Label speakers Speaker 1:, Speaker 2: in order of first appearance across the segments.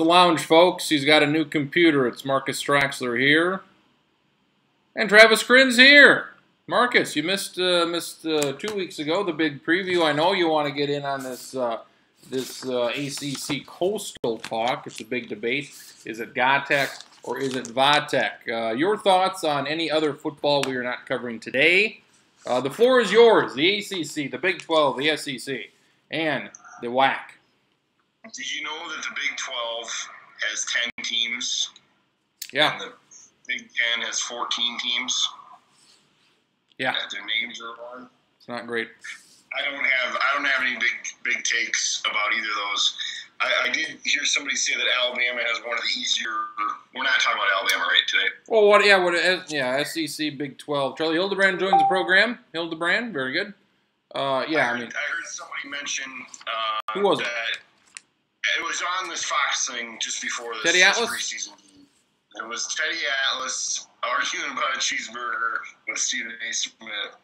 Speaker 1: the lounge, folks. He's got a new computer. It's Marcus Traxler here. And Travis Crin's here. Marcus, you missed 2 weeks ago, the big preview. I know you want to get in on this ACC Coastal talk. It's a big debate. Is it Gatech or is it Vatech? Your thoughts on any other football we are not covering today? The floor is yours. The ACC, the Big 12, the SEC, and the WAC.
Speaker 2: Did you know that the Big 12 has 10 teams?
Speaker 1: Yeah.
Speaker 2: And the Big 10 has 14 teams?
Speaker 1: Yeah.
Speaker 2: That their names are on?
Speaker 1: It's not great.
Speaker 2: I don't have any big takes about either of those. I did hear somebody say that Alabama has one of the easier. We're not talking about Alabama right today.
Speaker 1: Well, SEC Big 12. Charlie Hildebrand joins the program. Hildebrand, very good. I heard somebody mention who was it?
Speaker 2: That it was on this Fox thing just before this preseason. It was Teddy Atlas arguing about a cheeseburger with Stephen A. Smith.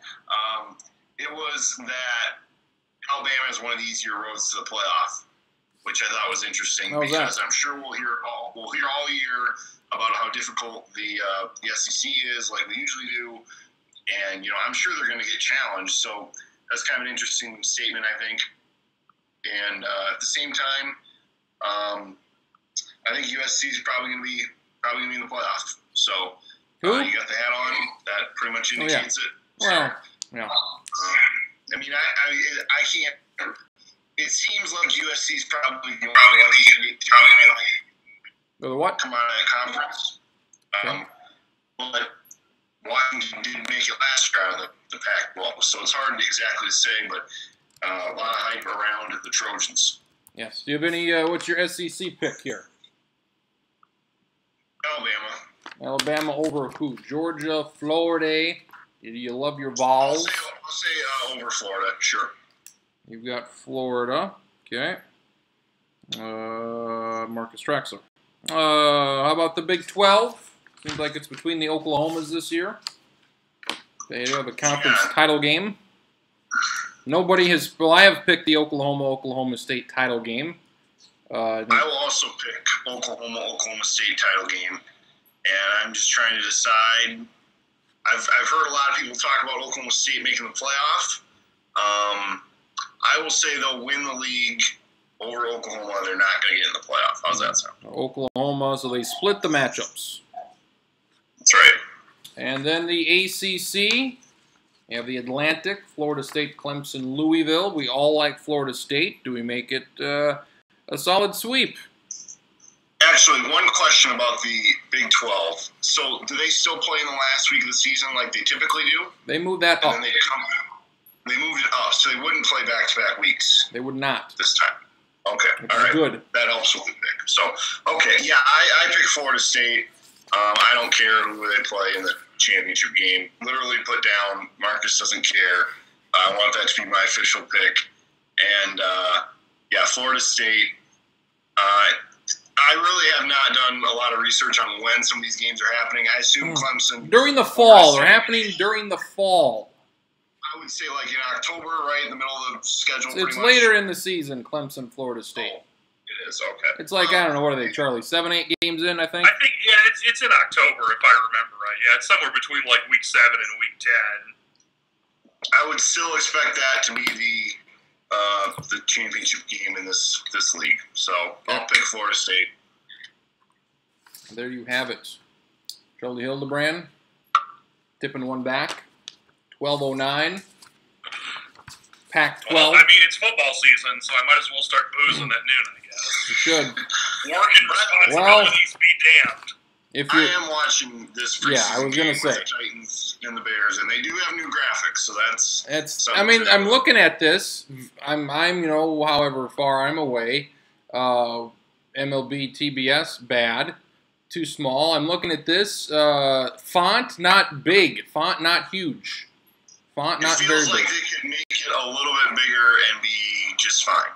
Speaker 2: It was that Alabama is one of the easier roads to the playoff, which I thought was interesting because I'm sure we'll hear all year about how difficult the SEC is, like we usually do, and I'm sure they're going to get challenged. So that's kind of an interesting statement, I think. And at the same time, I think USC is probably going to be in the playoff. So you got the hat on. That pretty much indicates it.
Speaker 1: Well, yeah.
Speaker 2: I mean, I can't. It seems like USC is probably going
Speaker 1: to what?
Speaker 2: Come out of that conference. But Washington didn't make it last year out of the Pac-12, so it's hard exactly to say. But a lot of hype around the Trojans.
Speaker 1: Yes. Do you have any? What's your SEC pick here? Alabama over who? Georgia, Florida. Do you love your Vols?
Speaker 2: I'll say over Florida, sure.
Speaker 1: You've got Florida. Okay. Marcus Traxler. How about the Big 12? Seems like it's between the Oklahomas this year. They do have a conference title game. Nobody has. Well, I have picked the Oklahoma State title game.
Speaker 2: I will also pick Oklahoma State title game, and I'm just trying to decide. I've heard a lot of people talk about Oklahoma State making the playoff. I will say they'll win the league over Oklahoma. They're not going to get in the playoff. How's that sound?
Speaker 1: Oklahoma, so they split the matchups.
Speaker 2: That's right.
Speaker 1: And then the ACC. You have the Atlantic, Florida State, Clemson, Louisville. We all like Florida State. Do we make it a solid sweep?
Speaker 2: Actually, one question about the Big 12. So, do they still play in the last week of the season like they typically do?
Speaker 1: They moved that up.
Speaker 2: And then they moved it up, so they wouldn't play back-to-back weeks.
Speaker 1: They would not.
Speaker 2: This time. Okay, all right.
Speaker 1: Good.
Speaker 2: That helps with the pick. So, okay, yeah, I pick Florida State. I don't care who they play in the championship game. Literally put down, Marcus doesn't care. I want that to be my official pick. And, Florida State. I really have not done a lot of research on when some of these games are happening. I assume Clemson.
Speaker 1: During the fall. They're happening during the fall.
Speaker 2: I would say like in October, right in the middle of the schedule.
Speaker 1: It's later in the season, Clemson, Florida State.
Speaker 2: Oh, it is, okay.
Speaker 1: It's like, I don't know, what are they, Charlie? 7, 8 games in, I think?
Speaker 3: I think, it's in October, if I remember right. Yeah, it's somewhere between like week 7 and week 10.
Speaker 2: I would still expect that to be the championship game in this league. So I'll pick Florida State.
Speaker 1: There you have it. Charlie Hildebrand tipping one back. 12:09. Pac-12.
Speaker 3: Well, I mean, it's football season, so I might as well start boozing at noon, I guess.
Speaker 1: You should.
Speaker 3: Work and responsibilities be damned.
Speaker 2: I am watching this preseason
Speaker 1: I was going to say.
Speaker 2: The Titans and the Bears, and they do have new graphics, so that's
Speaker 1: I mean, I'm looking at this. I'm however far I'm away. MLB TBS, bad. Too small. I'm looking at this. Font, not big. Font, not huge. Font, not very big.
Speaker 2: It feels like they could make it a little bit bigger and be just fine.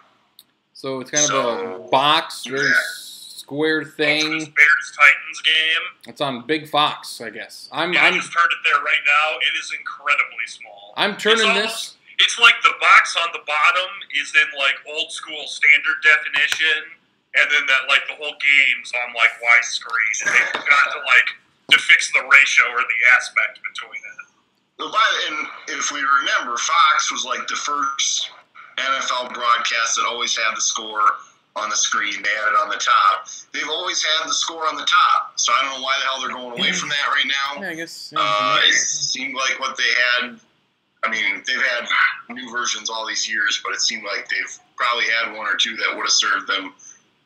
Speaker 1: So it's kind of a box, very square thing.
Speaker 3: Bears Titans game.
Speaker 1: It's on Big Fox, I guess.
Speaker 3: I just turned it there right now. It is incredibly small.
Speaker 1: I'm turning this.
Speaker 3: It's like the box on the bottom is in like old school standard definition, and then that like the whole game's on like widescreen, and they forgot to fix the ratio or the aspect between it.
Speaker 2: And if we remember, Fox was like the first NFL broadcast that always had the score on the screen. They had it on the top. They've always had the score on the top, so I don't know why the hell they're going away from that right now.
Speaker 1: Yeah, I guess.
Speaker 2: It seemed like what they had. I mean, they've had new versions all these years, but it seemed like they've probably had one or two that would have served them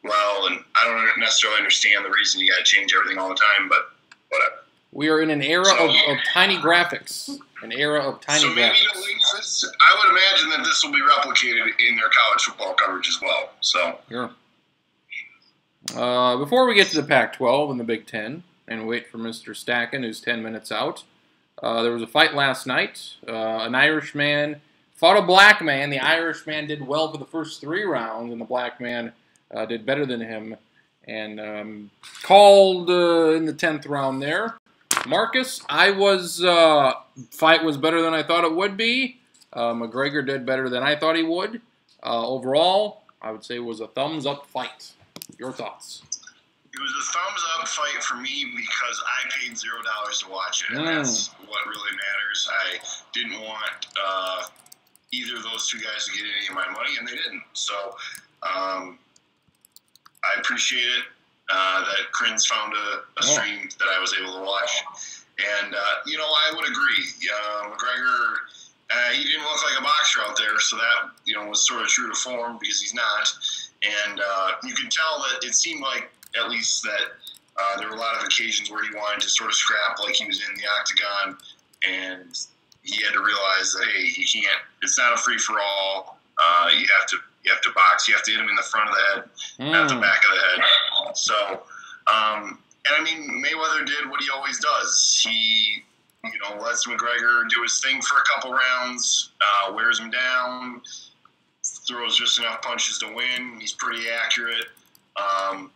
Speaker 2: well. And I don't necessarily understand the reason you got to change everything all the time, but whatever.
Speaker 1: We are in an era of tiny graphics. An era of tiny graphics.
Speaker 2: I would imagine that this will be replicated in their college football coverage as well. So.
Speaker 1: Sure. Before we get to the Pac-12 and the Big Ten, and wait for Mr. Stacken, who's 10 minutes out, there was a fight last night. An Irishman fought a black man. The Irishman did well for the first 3 rounds, and the black man did better than him. And called in the 10th round there. Marcus, fight was better than I thought it would be. McGregor did better than I thought he would. Overall, I would say it was a thumbs-up fight. Your thoughts?
Speaker 2: It was a thumbs-up fight for me because I paid $0 to watch it, and that's what really matters. I didn't want either of those two guys to get any of my money, and they didn't. So I appreciate it. That Krins found a stream that I was able to watch. And, I would agree. McGregor, he didn't look like a boxer out there, so that, was sort of true to form because he's not. And you can tell that it seemed like, at least, that there were a lot of occasions where he wanted to sort of scrap like he was in the octagon, and he had to realize that, hey, he can't, it's not a free-for-all. You have to box. You have to hit him in the front of the head, not the back of the head. So, and I mean, Mayweather did what he always does. He, lets McGregor do his thing for a couple rounds, wears him down, throws just enough punches to win. He's pretty accurate. And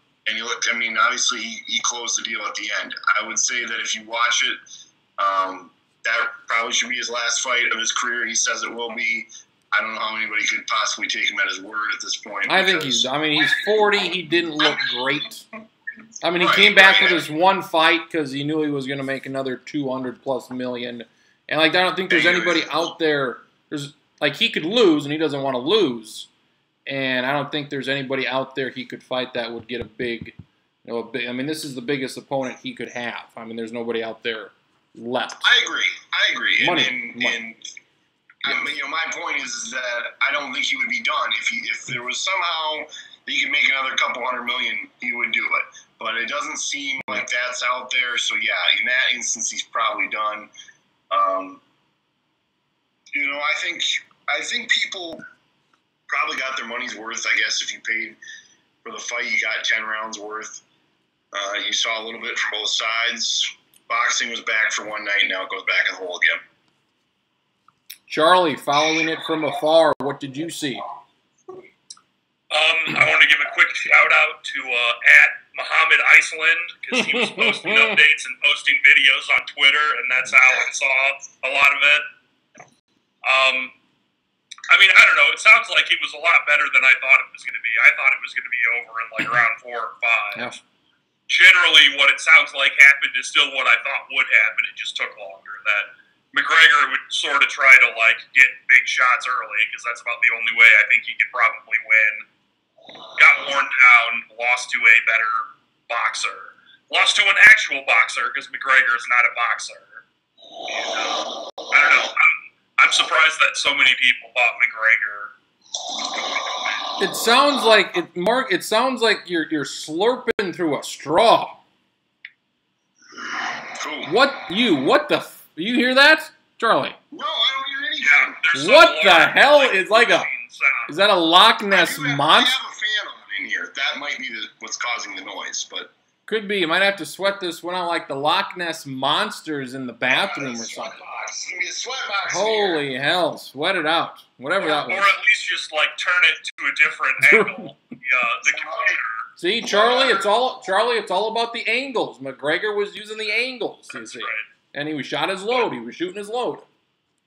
Speaker 2: obviously he closed the deal at the end. I would say that if you watch it, that probably should be his last fight of his career. He says it will be. I don't know how anybody could possibly take him at his word at this point.
Speaker 1: I think he's 40. He didn't look great. I mean, he came back with his one fight because he knew he was going to make another $200+ million. And, I don't think there's anybody out there. He could lose, and he doesn't want to lose. And I don't think there's anybody out there he could fight that would get a big, this is the biggest opponent he could have. I mean, there's nobody out there left.
Speaker 2: I agree.
Speaker 1: Money.
Speaker 2: My point is that I don't think he would be done. If there was somehow that he could make another couple $100 million, he would do it. But it doesn't seem like that's out there. So yeah, in that instance, he's probably done. I think people probably got their money's worth. I guess if you paid for the fight, you got 10 rounds worth. You saw a little bit from both sides. Boxing was back for one night. Now it goes back in the hole again.
Speaker 1: Charlie, following it from afar, what did you see?
Speaker 3: I want to give a quick shout-out to Muhammad Iceland, because he was posting updates and posting videos on Twitter, and that's how I saw a lot of it. I don't know. It sounds like it was a lot better than I thought it was going to be. I thought it was going to be over in round 4 or 5.
Speaker 1: Yeah.
Speaker 3: Generally, what it sounds like happened is still what I thought would happen. It just took longer. That McGregor would sort of try to get big shots early because that's about the only way I think he could probably win. Got worn down, lost to a better boxer. Lost to an actual boxer because McGregor is not a boxer. And, I don't know. I'm surprised that so many people thought McGregor was going to win.
Speaker 1: It sounds like Mark. It sounds like you're slurping through a straw.
Speaker 2: Cool.
Speaker 1: What the? You hear that, Charlie?
Speaker 2: No, I don't hear anything.
Speaker 3: Yeah,
Speaker 1: what the hell is is that a Loch Ness monster?
Speaker 2: I have a fan on in here. That might be what's causing the noise, but
Speaker 1: could be. You might have to sweat this one out like the Loch Ness monsters in the bathroom or something.
Speaker 2: It's gonna be a sweat box.
Speaker 1: Holy hell! Sweat it out. Whatever that was.
Speaker 3: Or at least just turn it to a different angle. The computer.
Speaker 1: See, Charlie, it's all about the angles. McGregor was using the angles. You see.
Speaker 3: Right.
Speaker 1: And he was shot his load. He was shooting his load.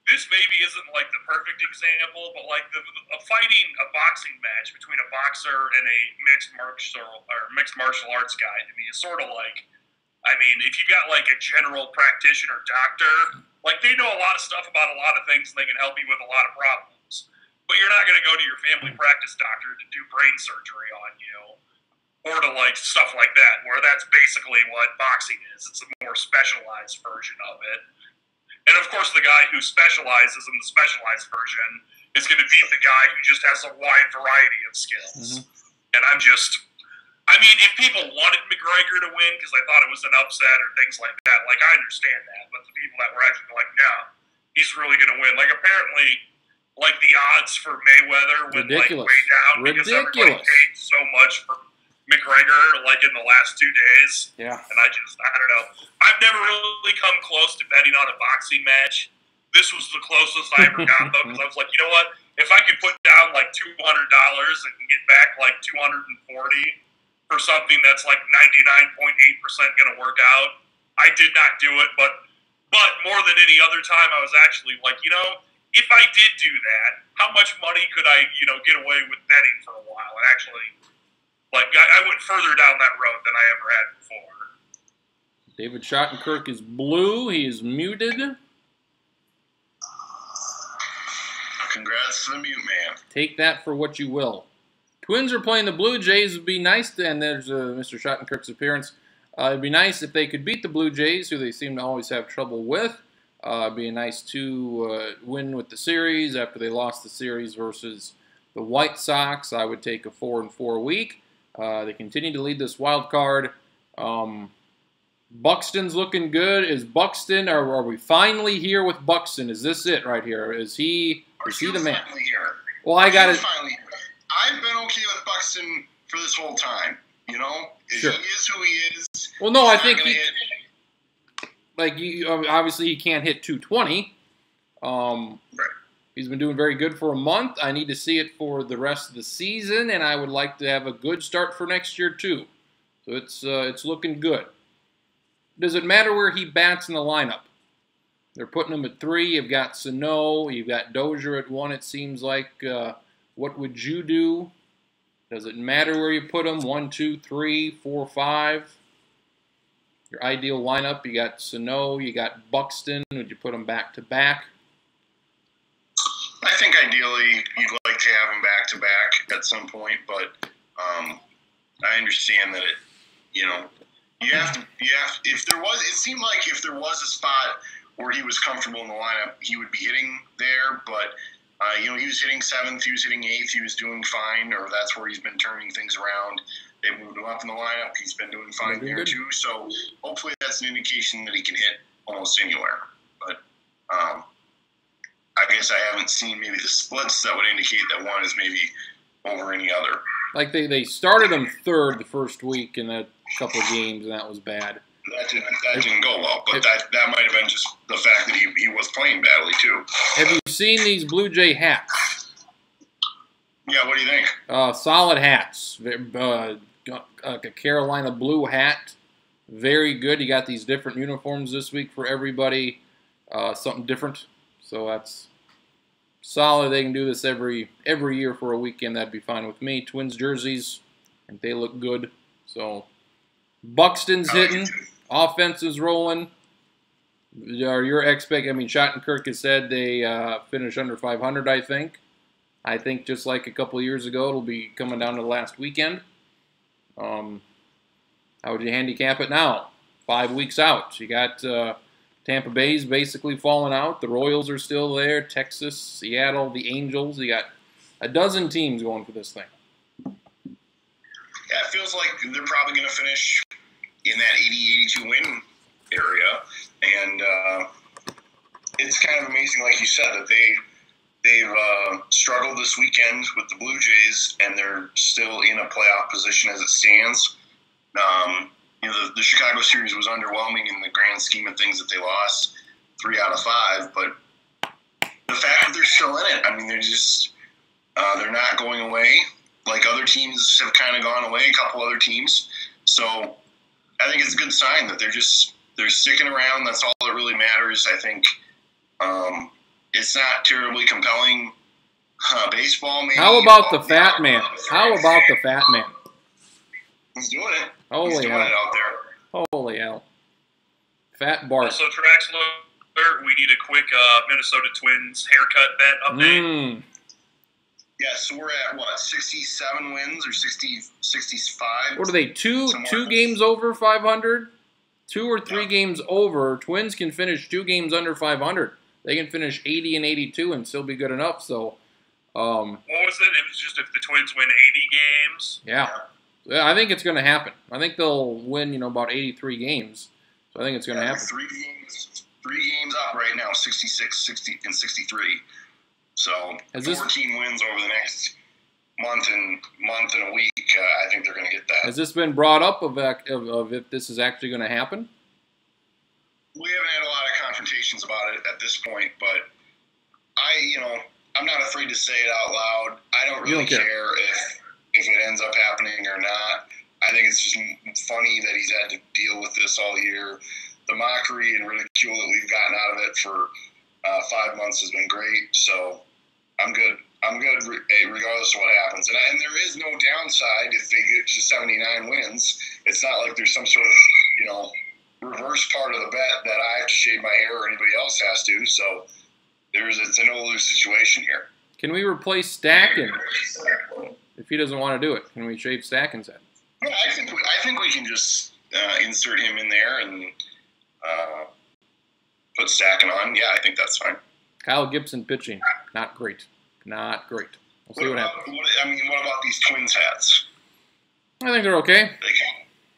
Speaker 3: this maybe isn't like the perfect example, but like a boxing match between a boxer and a mixed martial arts guy to me is sort of like, I mean, if you got like a general practitioner doctor, like they know a lot of stuff about a lot of things and they can help you with a lot of problems. But you're not going to go to your family practice doctor to do brain surgery on you or to like stuff like that, where that's basically what boxing is. It's a more specialized version of it. And of course, the guy who specializes in the specialized version is going to beat the guy who just has a wide variety of skills. Mm-hmm. And I mean, if people wanted McGregor to win because they thought it was an upset or things like that, like I understand that. But the people that were actually like, no, he's really going to win. Like apparently, like the odds for Mayweather went like way down because everybody paid so much for McGregor like in the last 2 days.
Speaker 1: Yeah.
Speaker 3: And I don't know. I've never really come close to betting on a boxing match. This was the closest I ever got though, because I was like, you know what? If I could put down like $200 and get back like $240 for something that's like 99.8% going to work out, I did not do it. But more than any other time, I was actually like, you know, if I did do that, how much money could I, you know, get away with betting for a while? And actually, like, I went further down that road than I ever had before.
Speaker 1: David Schottenkirk is blue. He is muted.
Speaker 2: Congrats to the mute man.
Speaker 1: Take that for what you will. Twins are playing the Blue Jays. It would be nice, and there's Mr. Schottenkirk's appearance. It'd be nice if they could beat the Blue Jays, who they seem to always have trouble with. It'd be nice to win with the series after they lost the series versus the White Sox. I would take a 4-4 week. They continue to lead this wild card. Buxton's looking good. Is Buxton? Are we finally here with Buxton? Is this it right here? Is he the man?
Speaker 2: Here?
Speaker 1: Well, I got it.
Speaker 2: I've been okay with Buxton for this whole time. You know,
Speaker 1: sure.
Speaker 2: He is who he is.
Speaker 1: Well, no, I think obviously he can't hit 220.
Speaker 2: Right.
Speaker 1: He's been doing very good for a month. I need to see it for the rest of the season, and I would like to have a good start for next year too. So it's looking good. Does it matter where he bats in the lineup? They're putting him at 3. You've got Sano. You've got Dozier at 1, it seems like. What would you do? Does it matter where you put him? 1, 2, 3, 4, 5? Your ideal lineup, you got Sano, you got Buxton. Would you put them back to back?
Speaker 2: I think ideally you'd like to have them back to back at some point, but I understand that it seemed like if there was a spot where he was comfortable in the lineup, he would be hitting there, but he was hitting 7th, he was hitting 8th, he was doing fine, or that's where he's been turning things around. They moved him up in the lineup, he's been doing fine there too, so hopefully that's an indication that he can hit almost anywhere. But I guess I haven't seen maybe the splits that would indicate that one is maybe over any other.
Speaker 1: Like they started him 3rd the first week in a couple of games, and that was bad.
Speaker 2: That didn't go well, but that might have been just the fact that he was playing badly too.
Speaker 1: Have you seen these Blue Jay hats?
Speaker 2: Yeah, what do you think?
Speaker 1: Solid hats. Like a Carolina blue hat. Very good. You got these different uniforms this week for everybody. Something different. So that's solid. They can do this every year for a weekend. That'd be fine with me. Twins jerseys, and they look good. So Buxton's hitting. Offense is rolling. Schottenkirk has said they finish under 500, I think. I think just like a couple of years ago, it'll be coming down to the last weekend. How would you handicap it now? 5 weeks out. You got Tampa Bay's basically falling out. The Royals are still there. Texas, Seattle, the Angels. You got a dozen teams going for this thing.
Speaker 2: Yeah, it feels like they're probably going to finish in that 80-82 win area. And it's kind of amazing, like you said, that they've struggled this weekend with the Blue Jays, and they're still in a playoff position as it stands. The Chicago series was underwhelming in the grand scheme of things that they lost 3 out of 5, but the fact that they're still in it, I mean, they're not going away like other teams have kind of gone away, a couple other teams. So I think it's a good sign that they're sticking around. That's all that really matters. I think it's not terribly compelling baseball. Maybe.
Speaker 1: How about the Fat Man? How about the Fat Man?
Speaker 2: He's doing it.
Speaker 1: Holy
Speaker 2: He's doing
Speaker 1: hell.
Speaker 2: it out there.
Speaker 1: Holy hell. Fat Bart.
Speaker 3: Also, Traxler, we need a quick Minnesota Twins haircut bet update.
Speaker 2: Yeah, so we're at, what, 67 wins or 65?
Speaker 1: What are they, two games over 500? 2 or 3 games over. Twins can finish 2 games under 500. They can finish 80 and 82 and still be good enough. So,
Speaker 3: what was it? It was just if the Twins win 80 games?
Speaker 1: Yeah. I think it's going to happen. I think they'll win, about 83 games. So I think it's going to happen.
Speaker 2: 3 games up right now, 66, 60, and 63. So 14 wins over the next month and a week. I think they're going to get that.
Speaker 1: Has this been brought up of if this is actually going to happen?
Speaker 2: We haven't had a lot of confrontations about it at this point, but I'm not afraid to say it out loud. I don't really care if it ends up happening or not. I think it's just funny that he's had to deal with this all year. The mockery and ridicule that we've gotten out of it for 5 months has been great. So I'm good. I'm good regardless of what happens. And there is no downside if they get to 79 wins. It's not like there's some sort of, reverse part of the bet that I have to shave my hair or anybody else has to. So it's a no-lose situation here.
Speaker 1: Can we replace Stacken if he doesn't want to do it? Can we shave Stacken's head?
Speaker 2: Yeah, I think we can just insert him in there and put Stacken on. Yeah, I think that's fine.
Speaker 1: Kyle Gibson pitching, not great. Not great. We'll see what happens.
Speaker 2: What about these Twins hats?
Speaker 1: I think they're okay.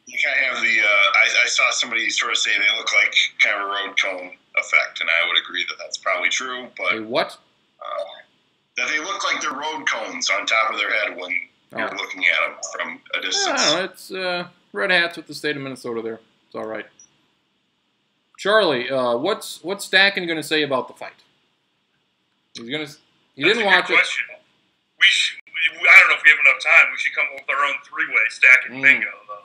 Speaker 2: You kind of have the. I saw somebody sort of say they look like kind of a road cone effect, and I would agree that that's probably true. But
Speaker 1: what?
Speaker 2: That they look like they're road cones on top of their head when you're looking at them from a distance.
Speaker 1: I don't know. It's red hats with the state of Minnesota there. It's all right. Charlie, what's Stacken going to say about the fight? He didn't watch it.
Speaker 3: Question. I don't know if we have enough time. We should come up with our own 3-way Stacken bingo, though.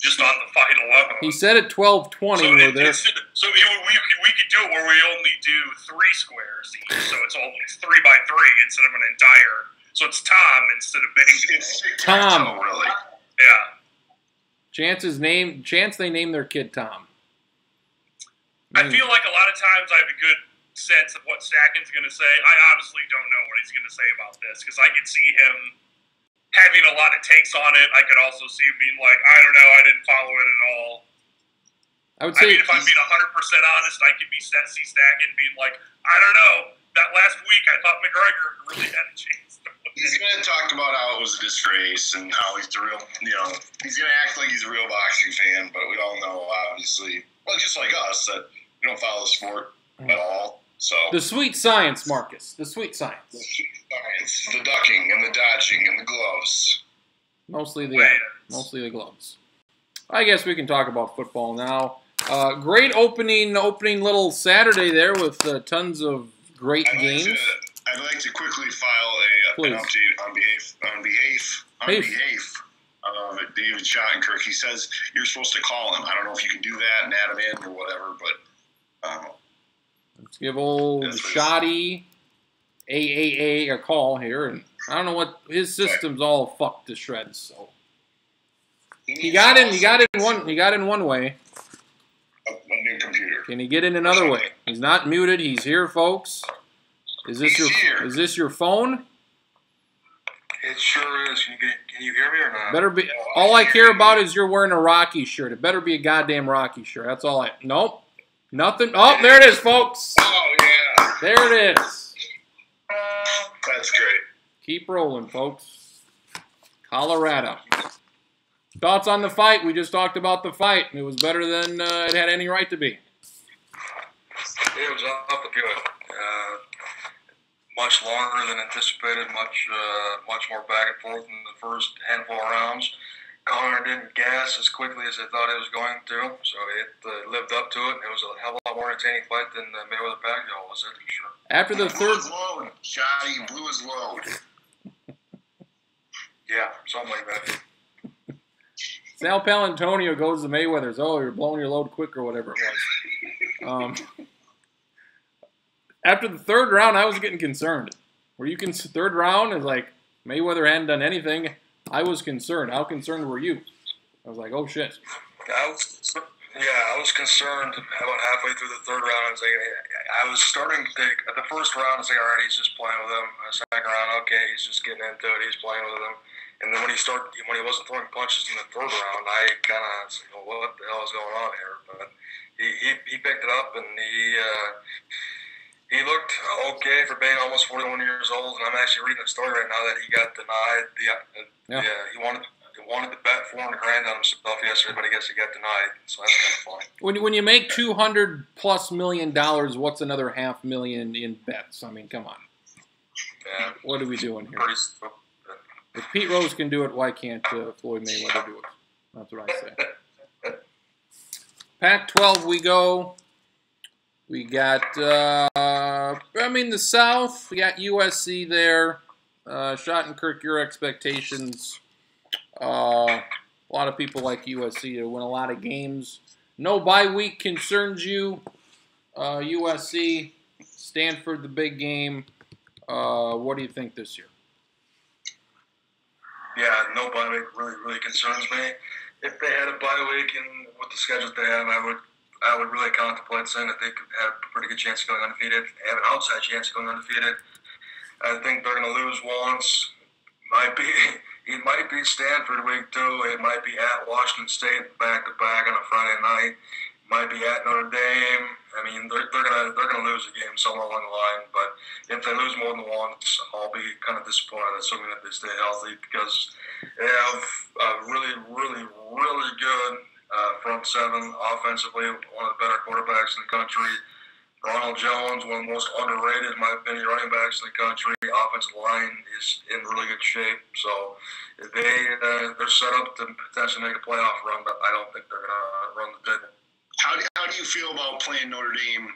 Speaker 3: Just on the fight alone.
Speaker 1: He said at 12:20 we're there.
Speaker 3: So we could do it where we only do 3 squares each. So it's only 3 by 3 instead of an entire. So it's Tom instead of bingo.
Speaker 1: Tom.
Speaker 2: Really?
Speaker 3: Yeah.
Speaker 1: Chance they named their kid Tom.
Speaker 3: I feel like a lot of times I have a good sense of what Stacken's going to say. I honestly don't know what he's going to say about this because I could see him having a lot of takes on it. I could also see him being like, I don't know, I didn't follow it at all.
Speaker 1: I mean,
Speaker 3: if I'm being 100% honest, I could see Stacken being like, I don't know, that last week I thought McGregor really had a chance.
Speaker 2: He's going to talk about how it was a disgrace and how he's the real, he's going to act like he's a real boxing fan, but we all know, obviously, well, just like us, that we don't follow the sport at all. So
Speaker 1: the sweet science, Marcus. The sweet science.
Speaker 2: The sweet science. The ducking and the dodging and the gloves.
Speaker 1: Mostly the gloves. I guess we can talk about football now. Great opening little Saturday there with tons of great games.
Speaker 2: I'd like to quickly file an update on behalf of David Schottenkirk. He says you're supposed to call him. I don't know if you can do that and add him in or whatever, but
Speaker 1: let's give old Shotty AAA a call here, and I don't know what his system's all fucked to shreds. So he got in one way.
Speaker 2: A new computer.
Speaker 1: Can he get in another way? He's not muted. He's here, folks. Is this your phone?
Speaker 4: It sure is. Can you hear me or not?
Speaker 1: Better be. All I care about is you're wearing a Rocky shirt. It better be a goddamn Rocky shirt. That's all I. Nope. Nothing. Oh, there it is, folks.
Speaker 2: Oh yeah.
Speaker 1: There it is.
Speaker 2: That's great.
Speaker 1: Keep rolling, folks. Colorado. Thoughts on the fight? We just talked about the fight. It was better than it had any right to be.
Speaker 4: It was up good. Much longer than anticipated. Much more back and forth in the first handful of rounds. Conor didn't gas as quickly as I thought he was going to, so it lived up to it. It was a hell of a lot more entertaining fight than Mayweather-Pacquiao was, that's for sure.
Speaker 1: After the third
Speaker 2: load, Shotty blew his load.
Speaker 4: Yeah, something like that.
Speaker 1: Sal Palantonio goes to Mayweather's. Oh, you're blowing your load quick or whatever it was. After the third round, I was getting concerned. Were you third round? Is like Mayweather hadn't done anything. I was concerned. How concerned were you? I was like, oh shit.
Speaker 4: I was concerned about halfway through the third round. I was starting to think at the first round. I was like, all right, he's just playing with him. The second round, okay, he's just getting into it. He's playing with him. And then when he wasn't throwing punches in the third round, I kind of said, well, what the hell is going on here? But he picked it up, and he looked okay for being almost 41 years old. And I'm actually reading a story right now that he got denied he wanted to bet $400,000 on himself yesterday, but I guess he got denied. So that's kind of funny.
Speaker 1: When you make $200+ million, what's another $500,000 in bets? I mean, come on.
Speaker 4: Yeah.
Speaker 1: What are we doing here? If Pete Rose can do it, why can't Floyd Mayweather do it? That's what I say. Pac-12 we go. We got, the South. We got USC there. Schottenkirk, your expectations. A lot of people like USC to win a lot of games. No bye week concerns you. USC, Stanford, the big game. What do you think this year?
Speaker 4: Yeah, no bye week really concerns me. If they had a bye week and with the schedule they have, I would really contemplate saying that they could have a pretty good chance of going undefeated. They have an outside chance of going undefeated. I think they're going to lose once. It might be Stanford week 2. It might be at Washington State back-to-back on a Friday night. It might be at Notre Dame. I mean, they're gonna lose a game somewhere along the line. But if they lose more than once, I'll be kind of disappointed, assuming that they stay healthy, because they have a really, really, really good front seven offensively. One of the better quarterbacks in the country. Ronald Jones, one of the most underrated, in my opinion, running backs in the country. Offensive line is in really good shape. So they're set up to potentially make a playoff run, but I don't think they're going to run the table.
Speaker 2: How do you feel about playing Notre Dame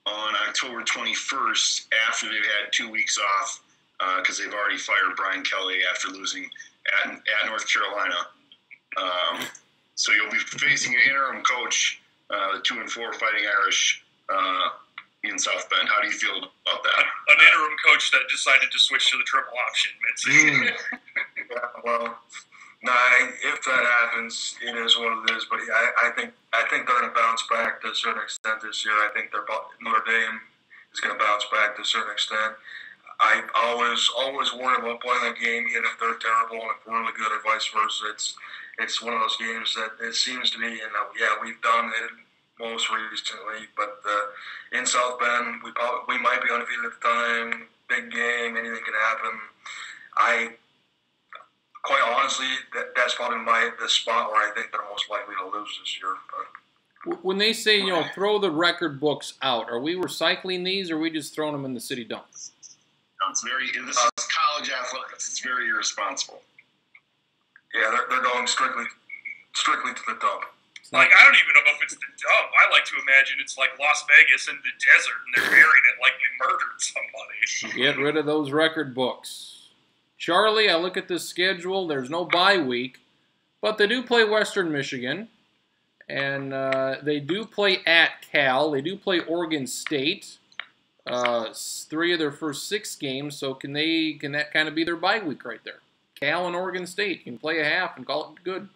Speaker 2: on October 21st after they've had 2 weeks off because they've already fired Brian Kelly after losing at North Carolina? So you'll be facing an interim coach, the 2-4 Fighting Irish, in South Bend. How do you feel about that?
Speaker 3: An interim coach that decided to switch to the triple option.
Speaker 4: Well, if that happens, it is what it is. But I think they're going to bounce back to a certain extent this year. I think Notre Dame is going to bounce back to a certain extent. I always worry about playing that game, even if they're terrible and if we're really good, or vice versa. It's one of those games that it seems to be. We've done it most recently, but in South Bend, we might be undefeated at the time. Big game, anything can happen. Quite honestly, that's probably the spot where I think they're most likely to lose this year. But
Speaker 1: when they say, throw the record books out, are we recycling these, or are we just throwing them in the city dump?
Speaker 2: This is college athletics. It's very irresponsible.
Speaker 4: Yeah, they're going strictly to the dump.
Speaker 3: I don't even know if it's the dump. I like to imagine it's like Las Vegas in the desert, and they're burying it like they murdered somebody.
Speaker 1: Get rid of those record books. Charlie, I look at this schedule. There's no bye week, but they do play Western Michigan, and they do play at Cal. They do play Oregon State. 3 of their first 6 games. So can that kind of be their bye week right there? Cal and Oregon State can play a half and call it good.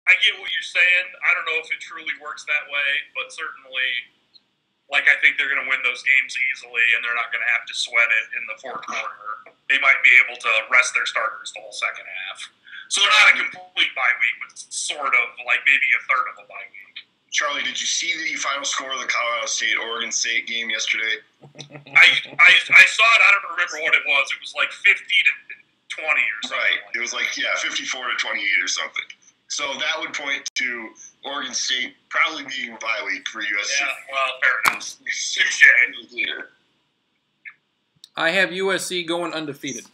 Speaker 3: I get what you're saying. I don't know if it truly works that way, but certainly, I think they're going to win those games easily, and they're not going to have to sweat it in the fourth quarter. They might be able to rest their starters the whole second half. So not a complete bye week, but sort of maybe a third of a bye week.
Speaker 2: Charlie, did you see the final score of the Colorado State-Oregon State game yesterday?
Speaker 3: I saw it. I don't remember what it was. It was 50-20 or something.
Speaker 2: Right. It was 54-28 or something. So that would point to Oregon State probably being a bye week for USC.
Speaker 3: Yeah, well, fair enough. Touché.
Speaker 1: I have USC going undefeated.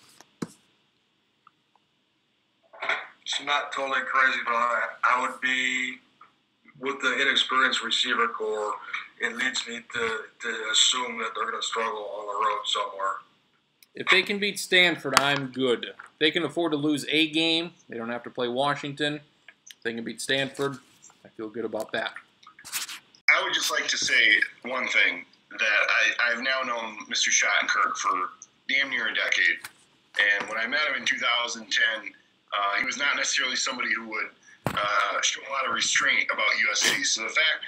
Speaker 4: It's not totally crazy, but I would be, with the inexperienced receiver core, it leads me to assume that they're going to struggle on the road somewhere.
Speaker 1: If they can beat Stanford, I'm good. If they can afford to lose a game, they don't have to play Washington. If they can beat Stanford, I feel good about that.
Speaker 2: I would just like to say one thing. that I've now known Mr. Shattenkirk for damn near a decade. And when I met him in 2010, he was not necessarily somebody who would show a lot of restraint about USC. So the fact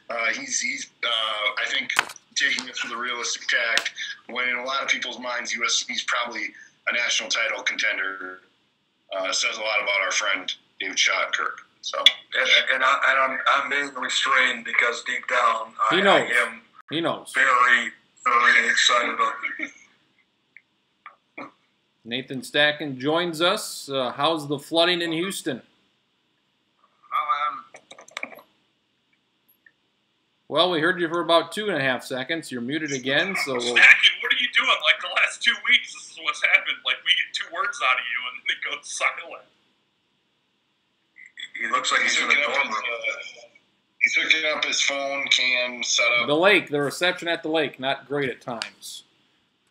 Speaker 2: that he's I think, taking this with a realistic tact, when in a lot of people's minds USC is probably a national title contender, says a lot about our friend David Shattenkirk. So,
Speaker 4: and I'm being restrained because deep down I am very, very excited about it.
Speaker 1: Nathan Stacken joins us. How's the flooding in Houston? Well, we heard you for about 2.5 seconds. You're muted again, so we'll...
Speaker 3: Stacken, what are you doing? Like the last 2 weeks, this is what's happened. Like we get 2 words out of you, and then it goes silent.
Speaker 4: He looks like he's in the dorm room.
Speaker 2: He's hooking up his phone cam setup.
Speaker 1: The lake, the reception at the lake, not great at times.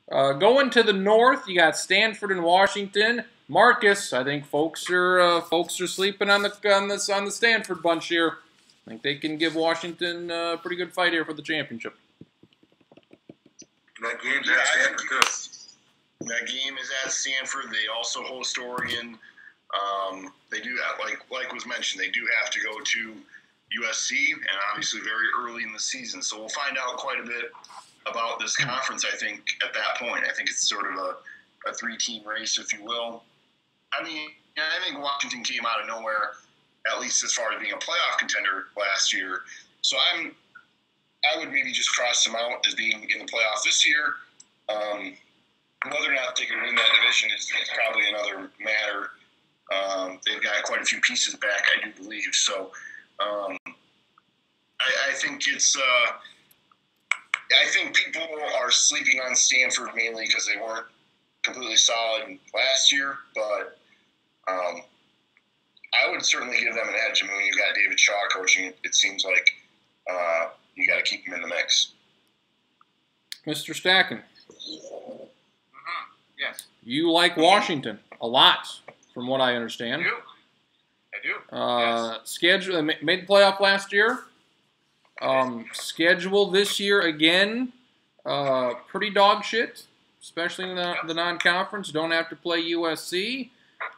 Speaker 1: Going to the north, you got Stanford and Washington. Marcus, I think folks are sleeping on the Stanford bunch here. I think they can give Washington a pretty good fight here for the championship.
Speaker 4: That game's at Stanford too.
Speaker 2: That game is at Stanford. They also host Oregon. They do have, like was mentioned, they do have to go to USC, and obviously very early in the season. So we'll find out quite a bit about this conference, I think, at that point. I think it's sort of a 3-team race, if you will. I mean, I think Washington came out of nowhere, at least as far as being a playoff contender last year. So I would maybe just cross them out as being in the playoff this year. Whether or not they can win that division is probably another matter. They've got quite a few pieces back, I do believe. So I think it's I think people are sleeping on Stanford mainly because they weren't completely solid last year, but I would certainly give them an edge. I mean, when you got David Shaw coaching, it seems like you got to keep him in the mix.
Speaker 1: Mr. Stacken.
Speaker 5: Yes.
Speaker 1: You like Washington a lot, from what I understand.
Speaker 5: I do.
Speaker 1: Yes. Schedule made the playoff last year. Schedule this year again, pretty dog shit, especially in the non-conference. Don't have to play USC.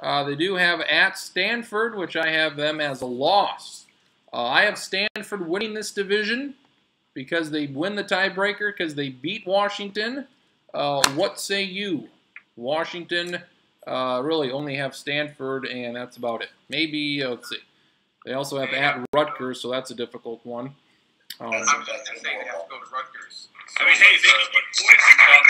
Speaker 1: They do have at Stanford, which I have them as a loss. I have Stanford winning this division because they win the tiebreaker because they beat Washington. What say you? Washington really only have Stanford, and that's about it. Maybe, let's see. They also have at Rutgers, so that's a difficult one.
Speaker 5: I'm saying they have to go to Rutgers.
Speaker 3: I mean, hey, they can get points on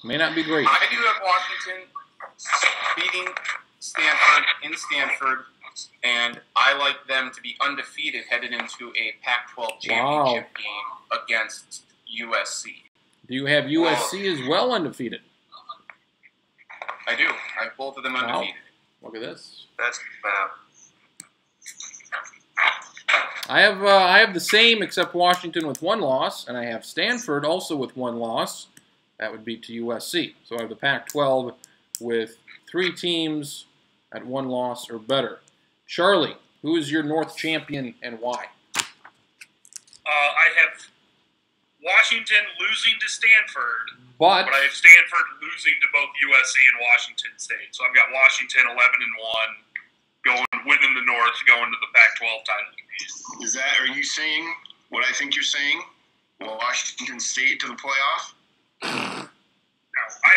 Speaker 3: the
Speaker 1: May not be great.
Speaker 5: I do have Washington beating Stanford in Stanford, and I like them to be undefeated headed into a Pac-12 championship game against USC.
Speaker 1: Do you have USC as well undefeated?
Speaker 5: I do. I have both of them undefeated.
Speaker 1: Look at this.
Speaker 4: That's bad.
Speaker 1: I have the same except Washington with 1 loss, and I have Stanford also with 1 loss. That would be to USC. So I have the Pac-12 with 3 teams at 1 loss or better. Charlie, who is your North champion and why?
Speaker 3: I have Washington losing to Stanford,
Speaker 1: but
Speaker 3: I have Stanford losing to both USC and Washington State. So I've got Washington 11-1, winning the North, going to the Pac-12 title game.
Speaker 2: Are you saying what I think you're saying? Washington State to the playoff?
Speaker 3: I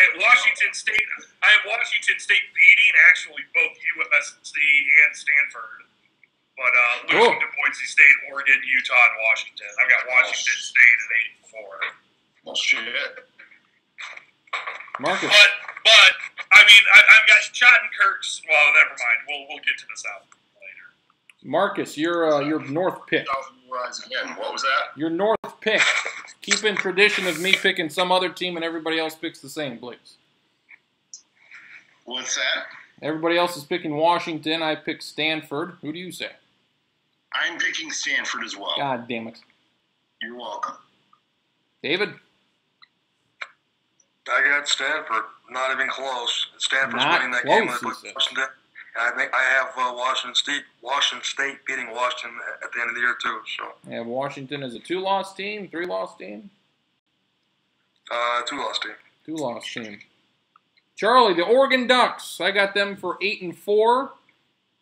Speaker 3: have Washington State beating actually both USC and Stanford, but losing to Boise State, Oregon, Utah, and Washington. I've got Washington State at 8-4.
Speaker 2: Well, shit.
Speaker 1: Marcus.
Speaker 3: But I mean, I've got Shattenkirk's. Well, never mind. We'll get to the South later.
Speaker 1: Marcus, your North pick.
Speaker 2: Again, what was that?
Speaker 1: Your North pick. Keep in tradition of me picking some other team and everybody else picks the same, please.
Speaker 2: What's that?
Speaker 1: Everybody else is picking Washington. I picked Stanford. Who do you say?
Speaker 2: I'm picking Stanford as well.
Speaker 1: God damn it.
Speaker 2: You're welcome.
Speaker 1: David?
Speaker 4: I got Stanford. Not even close. Stanford's
Speaker 1: Not
Speaker 4: winning that
Speaker 1: close,
Speaker 4: game with Washington. I think I have Washington State beating Washington at the end of the year too. So
Speaker 1: I have Washington as a 2-loss team, 3-loss team.
Speaker 4: 2-loss team.
Speaker 1: 2-loss team. Charlie, the Oregon Ducks. I got them for 8-4.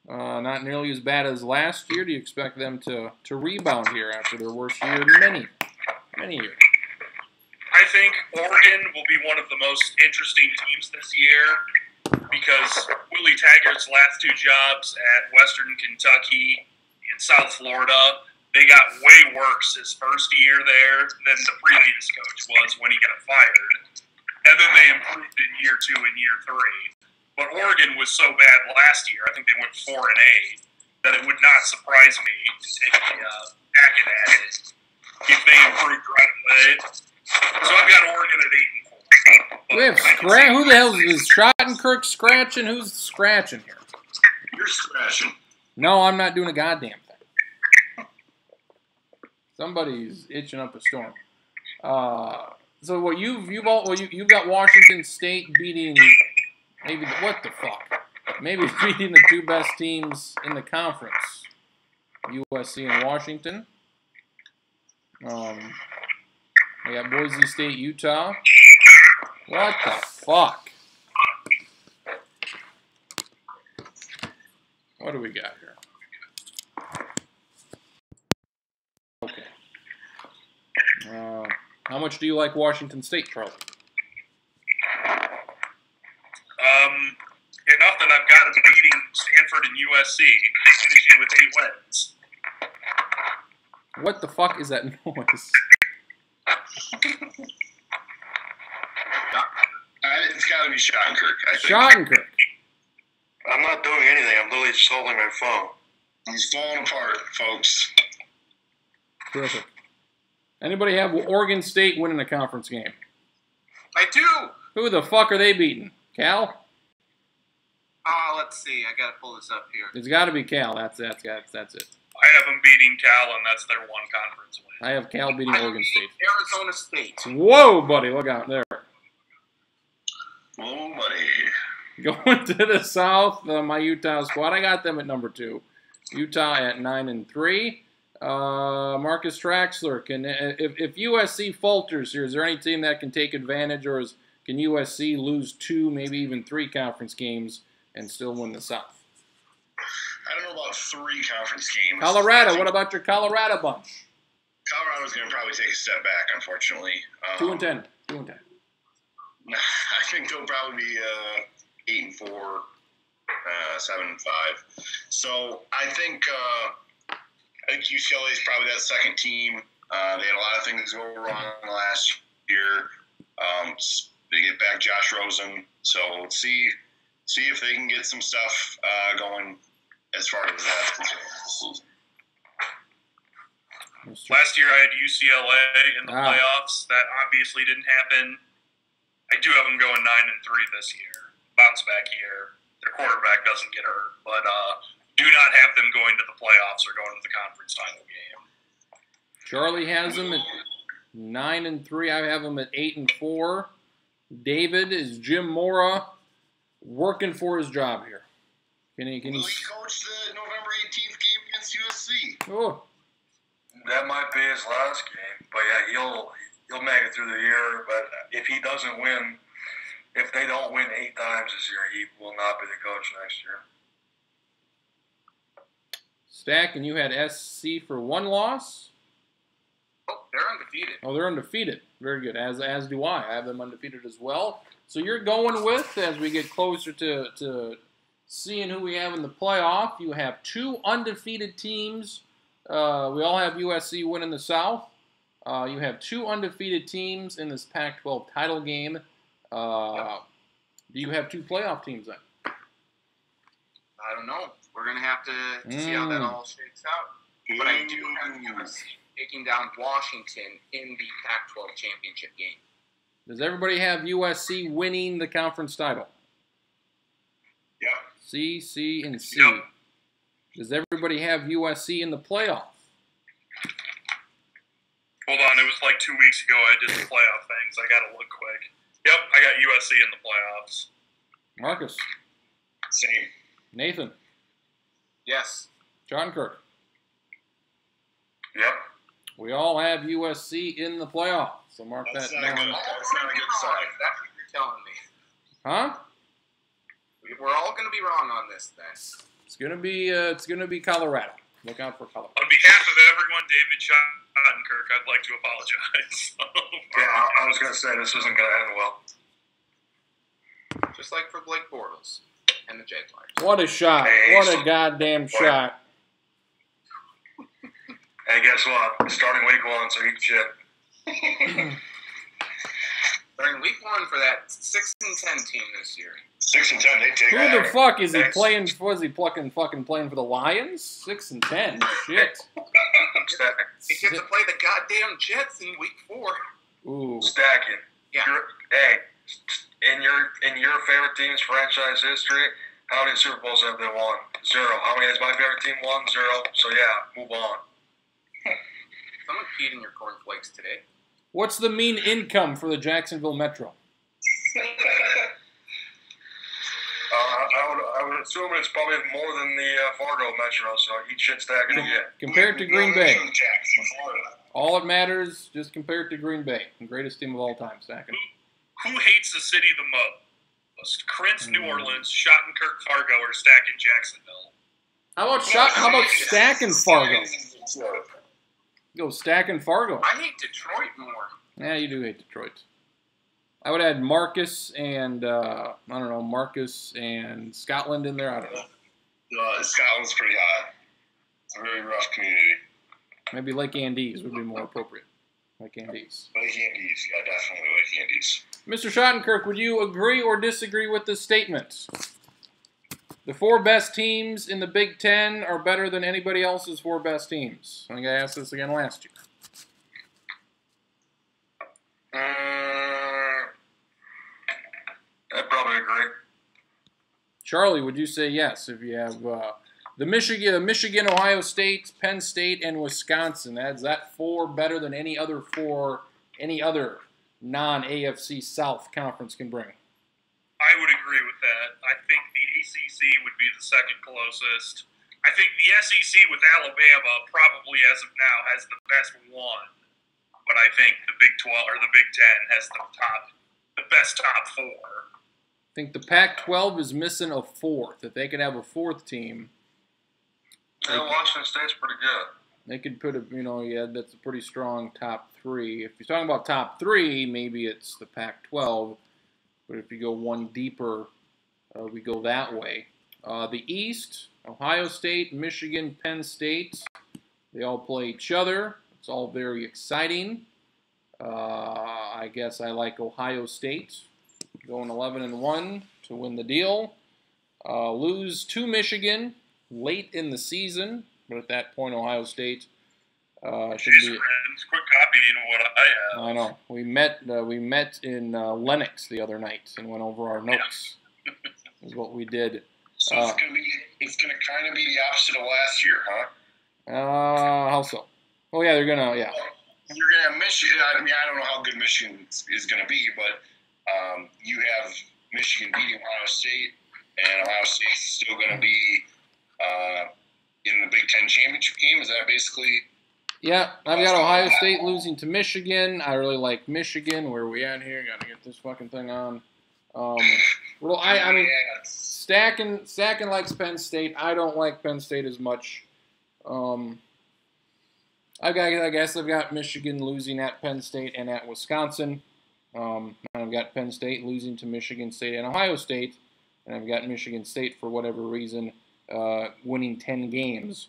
Speaker 1: Not nearly as bad as last year. Do you expect them to rebound here after their worst year in many years?
Speaker 3: I think Oregon will be one of the most interesting teams this year because Willie Taggart's last 2 jobs at Western Kentucky and South Florida, they got way worse his first year there than the previous coach was when he got fired. And then they improved in year 2 and year 3. But Oregon was so bad last year, I think they went 4-8, that it would not surprise me to take a jacket at it if they improved right away. So I've got Oregon at 8-4.
Speaker 1: We have who the hell is Schottenkirk scratching? Who's scratching here?
Speaker 2: You're scratching.
Speaker 1: No, I'm not doing a goddamn thing. Somebody's itching up a storm. So what you've got Washington State beating what the fuck? Maybe beating the 2 best teams in the conference, USC and Washington. We got Boise State, Utah. What the fuck? What do we got here? Okay. How much do you like Washington State, Charlie?
Speaker 3: Enough that I've got them beating Stanford and USC, finishing with 8 wins.
Speaker 1: What the fuck is that noise?
Speaker 2: It's got to be Schottenkirk, I think.
Speaker 1: Schottenkirk.
Speaker 4: I'm not doing anything. I'm literally just holding my phone.
Speaker 2: He's falling apart, folks.
Speaker 1: Terrific. Anybody have Oregon State winning a conference game?
Speaker 5: I do.
Speaker 1: Who the fuck are they beating? Cal?
Speaker 5: Let's see. I gotta pull this up here.
Speaker 1: It's got to be Cal. That's it.
Speaker 3: I have them beating Cal, and that's their 1 conference win.
Speaker 1: I have Cal beating Oregon State.
Speaker 5: Arizona State.
Speaker 1: Whoa, buddy. Look out there.
Speaker 2: Oh, buddy.
Speaker 1: Going to the South, my Utah squad. I got them at number 2. Utah at 9-3. Marcus Traxler, if USC falters here, is there any team that can take advantage, or can USC lose 2, maybe even 3 conference games and still win the South?
Speaker 2: I don't know about 3 conference games.
Speaker 1: Colorado, what about your Colorado bunch?
Speaker 2: Colorado's going to probably take a step back, unfortunately.
Speaker 1: 2-10. 2-10.
Speaker 2: I think they'll probably be 8-4, 7-5. So I think UCLA is probably that second team. They had a lot of things go wrong last year. They get back Josh Rosen, so let's see if they can get some stuff going as far as that.
Speaker 3: Last year I had UCLA in the playoffs. That obviously didn't happen. I do have them going 9-3 this year. Bounce back year. Their quarterback doesn't get hurt, but do not have them going to the playoffs or going to the conference title game.
Speaker 1: Charlie has them at 9-3. I have them at 8-4. David, is Jim Mora working for his job here?
Speaker 2: Will he coach the November 18th game against USC?
Speaker 1: Oh,
Speaker 4: that might be his last game, but yeah, he'll make it through the year. But if he doesn't win, if they don't win 8 times this year, he will not be the coach next year.
Speaker 1: Stack, and you had SC for 1 loss?
Speaker 5: Oh, they're undefeated.
Speaker 1: Oh, they're undefeated. Very good. As do I. I have them undefeated as well. So you're going with, as we get closer to seeing who we have in the playoff, you have 2 undefeated teams. We all have USC winning the South. You have 2 undefeated teams in this Pac-12 title game. Do you have 2 playoff teams then?
Speaker 5: I don't know. We're going to have to see how that all shakes out. But I do have USC taking down Washington in the Pac-12 championship game.
Speaker 1: Does everybody have USC winning the conference title?
Speaker 2: Yeah.
Speaker 1: C, C, and C.
Speaker 3: Yep.
Speaker 1: Does everybody have USC in the playoff?
Speaker 3: Hold on, it was like 2 weeks ago I did the playoff things. I got to look quick. Yep, I got USC in the playoffs.
Speaker 1: Marcus?
Speaker 2: Same.
Speaker 1: Nathan.
Speaker 5: Yes.
Speaker 1: Shattenkirk.
Speaker 2: Yep.
Speaker 1: We all have USC in the playoff, so mark that down.
Speaker 2: That's not a good sign.
Speaker 5: That's what you're telling me.
Speaker 1: Huh?
Speaker 5: We're all going to be wrong on this then.
Speaker 1: It's gonna be Colorado. Look out for Colorado.
Speaker 3: On behalf of everyone, David Shattenkirk, I'd like to apologize.
Speaker 4: Yeah, I was going to say this isn't going to end well.
Speaker 5: Just like for Blake Bortles and the Jaguars.
Speaker 1: What a shot.
Speaker 4: Hey,
Speaker 1: What a goddamn shot.
Speaker 4: Hey, guess what? Starting week 1, so eat shit.
Speaker 5: During week 1 for that 6-10 team this year.
Speaker 2: 6-10, they take
Speaker 1: Who
Speaker 2: that.
Speaker 1: the fuck is he playing? Was he fucking playing for the Lions? 6-10. Shit.
Speaker 5: He gets to play the goddamn Jets in week 4.
Speaker 1: Ooh.
Speaker 4: Stacking.
Speaker 5: Yeah.
Speaker 4: Hey, in your favorite team's franchise history, how many Super Bowls have they won? 0. How many has my favorite team won? 0. So yeah, move on.
Speaker 5: Someone peed in your cornflakes today.
Speaker 1: What's the mean income for the Jacksonville Metro?
Speaker 4: I would assume it's probably more than the Fargo Metro, so eat shit stacking again.
Speaker 1: Compared to Green Bay.
Speaker 2: Jackson, Florida.
Speaker 1: All it matters, just compared to Green Bay. The greatest team of all time, stacking.
Speaker 3: Who hates the city the most? Prince, New Orleans, Shattenkirk, Fargo, or Stacking Jacksonville?
Speaker 1: How about stacking Fargo? Go stacking Fargo.
Speaker 5: I hate Detroit more.
Speaker 1: Yeah, you do hate Detroit. I would add Marcus and Marcus and Scotland in there. I don't know.
Speaker 2: Scotland's pretty hot. It's a very rough community.
Speaker 1: Maybe Lake Andes would be more appropriate. Lake Andes.
Speaker 2: Lake Andes, yeah, definitely Lake Andes.
Speaker 1: Mr. Shattenkirk, would you agree or disagree with this statement? The 4 best teams in the Big Ten are better than anybody else's 4 best teams. I think I asked this again last year.
Speaker 4: I'd probably agree.
Speaker 1: Charlie, would you say yes if you have the Michigan, Ohio State, Penn State, and Wisconsin? Is that 4 better than any other non-AFC South conference can bring?
Speaker 3: I would agree with that. I think the ACC would be the second closest. I think the SEC with Alabama probably as of now has the best one, but I think the Big 12 or the Big 10 has the best top 4.
Speaker 1: I think the Pac-12 is missing a 4th. If they could have a 4th team,
Speaker 4: Washington State's pretty good.
Speaker 1: they could put that's a pretty strong top 3. If you're talking about top 3, maybe it's the Pac-12. But if you go one deeper, we go that way. The East, Ohio State, Michigan, Penn State, they all play each other. It's all very exciting. I guess I like Ohio State going 11-1 to win the deal. Lose to Michigan late in the season, but at that point, Ohio State should be.
Speaker 3: Quick copying what I have.
Speaker 1: I know. We met in Lenox the other night and went over our notes. Is what we did.
Speaker 2: So it's gonna kind of be the opposite of last year, huh?
Speaker 1: How so? Oh yeah, they're gonna
Speaker 2: You're gonna have Michigan. I mean, I don't know how good Michigan is gonna be, but you have Michigan beating Ohio State, and Ohio State's still gonna be in the Big Ten championship game. Is that basically?
Speaker 1: Yeah, I've got Ohio State losing to Michigan. I really like Michigan. Where are we at here? Got to get this fucking thing on. Well, I mean, Stacking likes Penn State. I don't like Penn State as much. I guess I've got Michigan losing at Penn State and at Wisconsin. And I've got Penn State losing to Michigan State and Ohio State. And I've got Michigan State, for whatever reason, winning 10 games.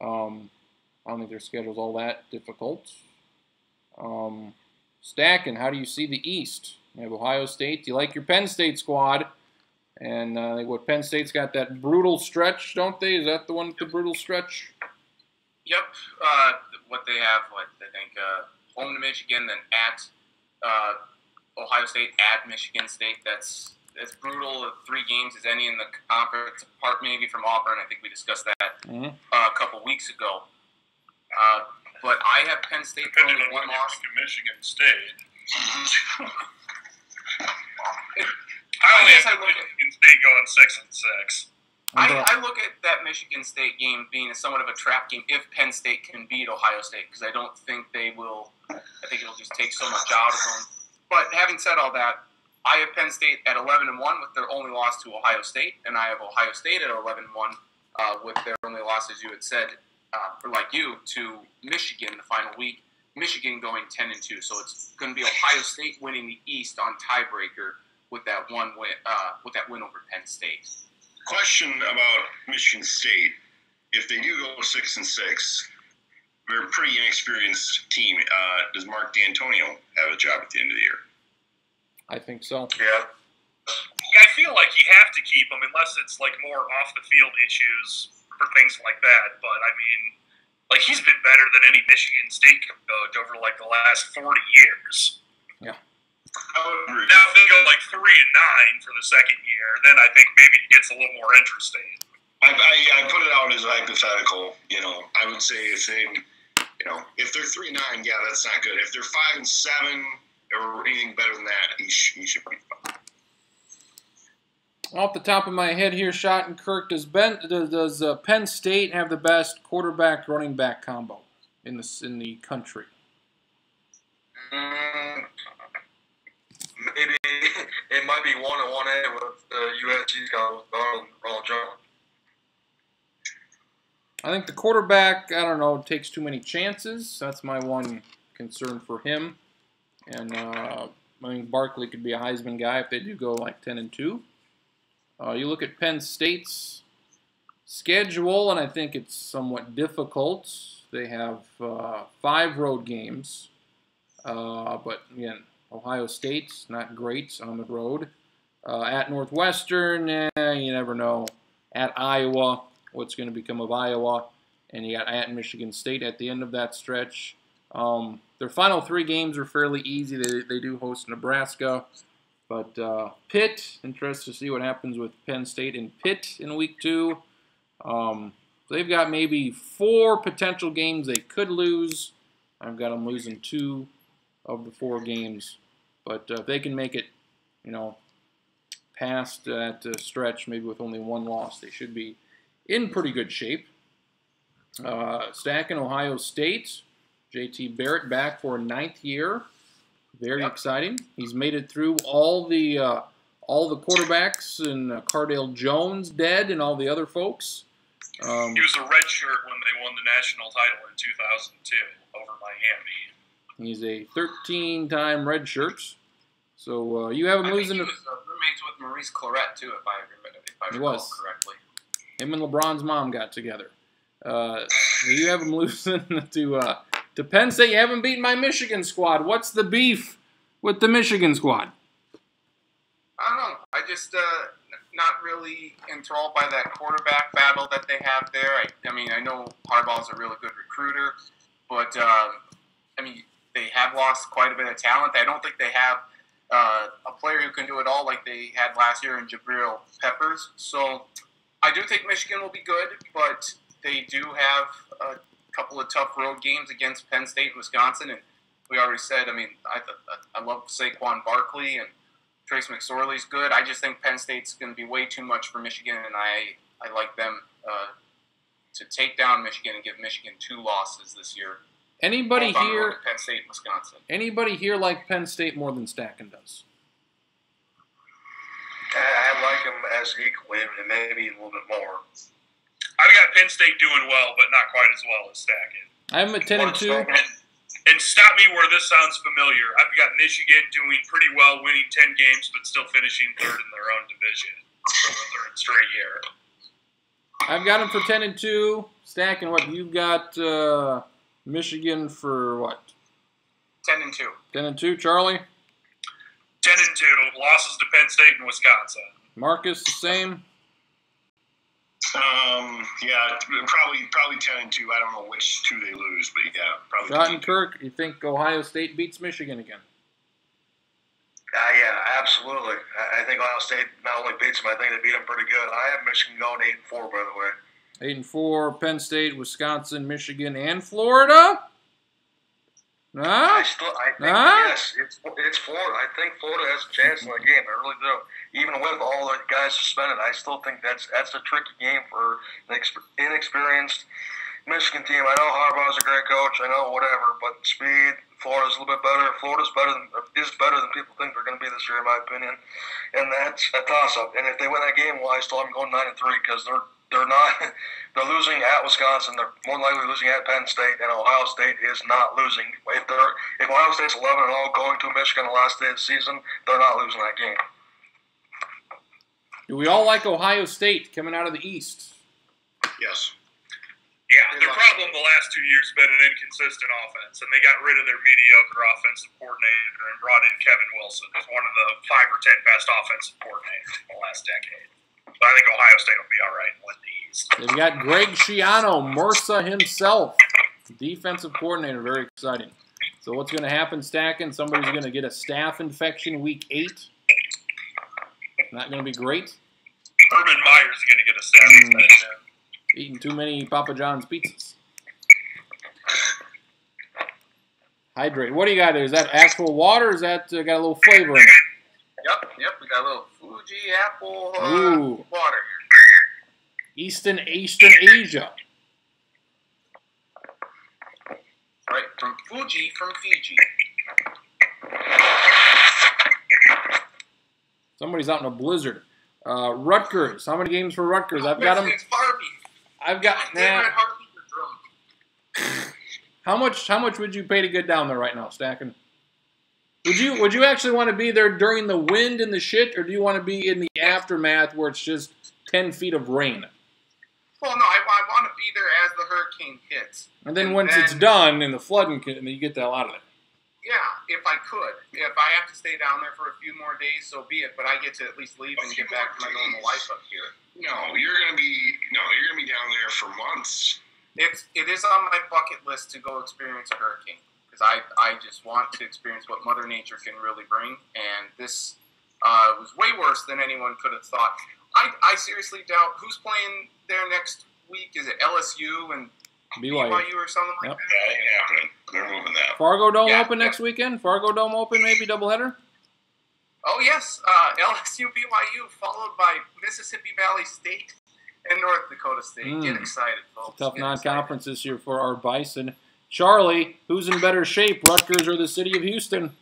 Speaker 1: I don't think their schedule's all that difficult. Stacking, how do you see the East? You have Ohio State. You like your Penn State squad. And Penn State's got that brutal stretch, don't they? Is that the one with the brutal stretch?
Speaker 5: Yep. What they have, I think, home to Michigan, then at Ohio State, at Michigan State. That's brutal. 3 games as any in the conference, apart maybe from Auburn. I think we discussed that a couple weeks ago. But I have Penn State only 1 loss.
Speaker 3: Michigan State.
Speaker 5: I guess I look at
Speaker 3: Michigan State going 6-6.
Speaker 5: I look at that Michigan State game being somewhat of a trap game if Penn State can beat Ohio State, because I don't think they will. I think it'll just take so much out of them. But having said all that, I have Penn State at 11-1 with their only loss to Ohio State, and I have Ohio State at 11-1 with their only loss, as you had said, or like you, to Michigan the final week. Michigan going 10-2, so it's going to be Ohio State winning the East on tiebreaker with that win over Penn State.
Speaker 2: Question about Michigan State: if they do go 6-6, they're a pretty inexperienced team. Does Mark D'Antonio have a job at the end of the year?
Speaker 1: I think so.
Speaker 3: Yeah, I feel like you have to keep him unless it's like more off the field issues for things like that. But I mean, like he's been better than any Michigan State coach over like the last 40 years.
Speaker 1: Yeah.
Speaker 3: Now if they go like 3-9 for the second year, then I think maybe it gets a little more interesting.
Speaker 2: I put it out as a hypothetical. I would say if they're 3-9, yeah, that's not good. If they're 5-7 or anything better than that, he should be fine.
Speaker 1: Off the top of my head here, Schottenkirk, does Penn State have the best quarterback running back combo in the country?
Speaker 4: Maybe it might be 1-1A with USC's got with Ronald Jones.
Speaker 1: I think the quarterback, I don't know, takes too many chances. That's my one concern for him. And I think Barkley could be a Heisman guy if they do go like 10-2. You look at Penn State's schedule, and I think it's somewhat difficult. They have 5 road games. But, again, Ohio State's not great on the road. At Northwestern, you never know. At Iowa, what's going to become of Iowa. And you got at Michigan State at the end of that stretch. Their final 3 games are fairly easy. They do host Nebraska. But Pitt, interested to see what happens with Penn State and Pitt in week 2. They've got maybe 4 potential games they could lose. I've got them losing 2 of the 4 games. But if they can make it, past that stretch, maybe with only 1 loss, they should be in pretty good shape. Stacking Ohio State, J.T. Barrett back for a 9th year. Very exciting. He's made it through all the quarterbacks and Cardale Jones dead and all the other folks.
Speaker 3: He was a red shirt when they won the national title in 2002 over Miami.
Speaker 1: He's a 13-time red shirt. So you have him losing.
Speaker 5: He was roommates with Maurice Clarett too, if I recall correctly.
Speaker 1: Him and LeBron's mom got together. You have him losing to Penn State. You haven't beaten my Michigan squad. What's the beef with the Michigan squad?
Speaker 5: I don't know. I just not really enthralled by that quarterback battle that they have there. I know Harbaugh's a really good recruiter, but they have lost quite a bit of talent. I don't think they have a player who can do it all like they had last year in Jabril Peppers. So I do think Michigan will be good, but they do have a couple of tough road games against Penn State and Wisconsin. And we already said, I love Saquon Barkley and Trace McSorley's good. I just think Penn State's going to be way too much for Michigan, and I like them to take down Michigan and give Michigan 2 losses this year.
Speaker 1: Anybody here?
Speaker 5: Penn State, Wisconsin.
Speaker 1: Anybody here like Penn State more than Stacken does?
Speaker 4: I like them as equally, and maybe a little bit more.
Speaker 3: I've got Penn State doing well, but not quite as well as Stacken.
Speaker 1: I have them at 10-2.
Speaker 3: And stop me where this sounds familiar. I've got Michigan doing pretty well, winning 10 games, but still finishing 3rd in their own division for the 3rd straight year.
Speaker 1: I've got them for 10-2. Stacken, what you've got? Michigan for what?
Speaker 5: 10-2.
Speaker 1: 10-2. Charlie?
Speaker 3: 10-2. Losses to Penn State and Wisconsin.
Speaker 1: Marcus, the same?
Speaker 2: Yeah, probably 10-2. I don't know which 2 they lose, but yeah, probably.
Speaker 1: Schottenkirk, you think Ohio State beats Michigan again?
Speaker 4: Yeah, absolutely. I think Ohio State not only beats them, I think they beat them pretty good. I have Michigan going 8-4, by the way.
Speaker 1: 8-4, Penn State, Wisconsin, Michigan, and Florida.
Speaker 4: Yes, it's Florida. I think Florida has a chance in the game. I really do. Even with all the guys suspended, I still think that's a tricky game for an inexperienced Michigan team. I know Harbaugh's a great coach. I know whatever, but speed, Florida's a little bit better. Florida's better than people think they're going to be this year, in my opinion. And that's a toss-up. And if they win that game, well, I still have them going 9-3 because they're not. They're losing at Wisconsin. They're more likely losing at Penn State, and Ohio State is not losing. If Ohio State's 11-0 going to Michigan the last day of the season, they're not losing that game.
Speaker 1: Do we all like Ohio State coming out of the East?
Speaker 2: Yes.
Speaker 3: Yeah, their problem the last 2 years has been an inconsistent offense, and they got rid of their mediocre offensive coordinator and brought in Kevin Wilson as one of the 5 or 10 best offensive coordinators in the last decade. But I think Ohio State will be all right with the East.
Speaker 1: They've got Greg Schiano, MRSA himself, defensive coordinator. Very exciting. So what's going to happen, Stacking? Somebody's going to get a staph infection week 8. Not going to be great.
Speaker 3: Urban Meyer's going to get a staph infection.
Speaker 1: Eating too many Papa John's pizzas. Hydrate. What do you got there? Is that actual water, or is that got a little flavor in it?
Speaker 5: Yep. We got a little Fuji apple water.
Speaker 1: Eastern Asia.
Speaker 5: Right, from Fuji, from Fiji.
Speaker 1: Somebody's out in a blizzard. Rutgers. How many games for Rutgers? I've got them.
Speaker 5: It's Harvey.
Speaker 1: I've got. How much would you pay to get down there right now, Stacking? Would you actually want to be there during the wind and the shit, or do you want to be in the aftermath where it's just 10 feet of rain?
Speaker 5: Well, no, I want to be there as the hurricane hits.
Speaker 1: And then once it's done and the flooding, you get the hell out of there.
Speaker 5: Yeah, if I could. If I have to stay down there for a few more days, so be it. But I get to at least leave and get back to my normal life up here.
Speaker 2: No, you're gonna be down there for months.
Speaker 5: It is on my bucket list to go experience a hurricane because I just want to experience what Mother Nature can really bring, and this was way worse than anyone could have thought. I seriously doubt who's playing there next week. Is it LSU and BYU or something like that?
Speaker 2: That ain't happening. They're moving that.
Speaker 1: Fargo Dome open next weekend? Fargo Dome open, maybe doubleheader?
Speaker 5: Oh, yes. LSU, BYU, followed by Mississippi Valley State and North Dakota State. Get excited, folks.
Speaker 1: Tough non-conference this year for our Bison. Charlie, who's in better shape, Rutgers or the city of Houston?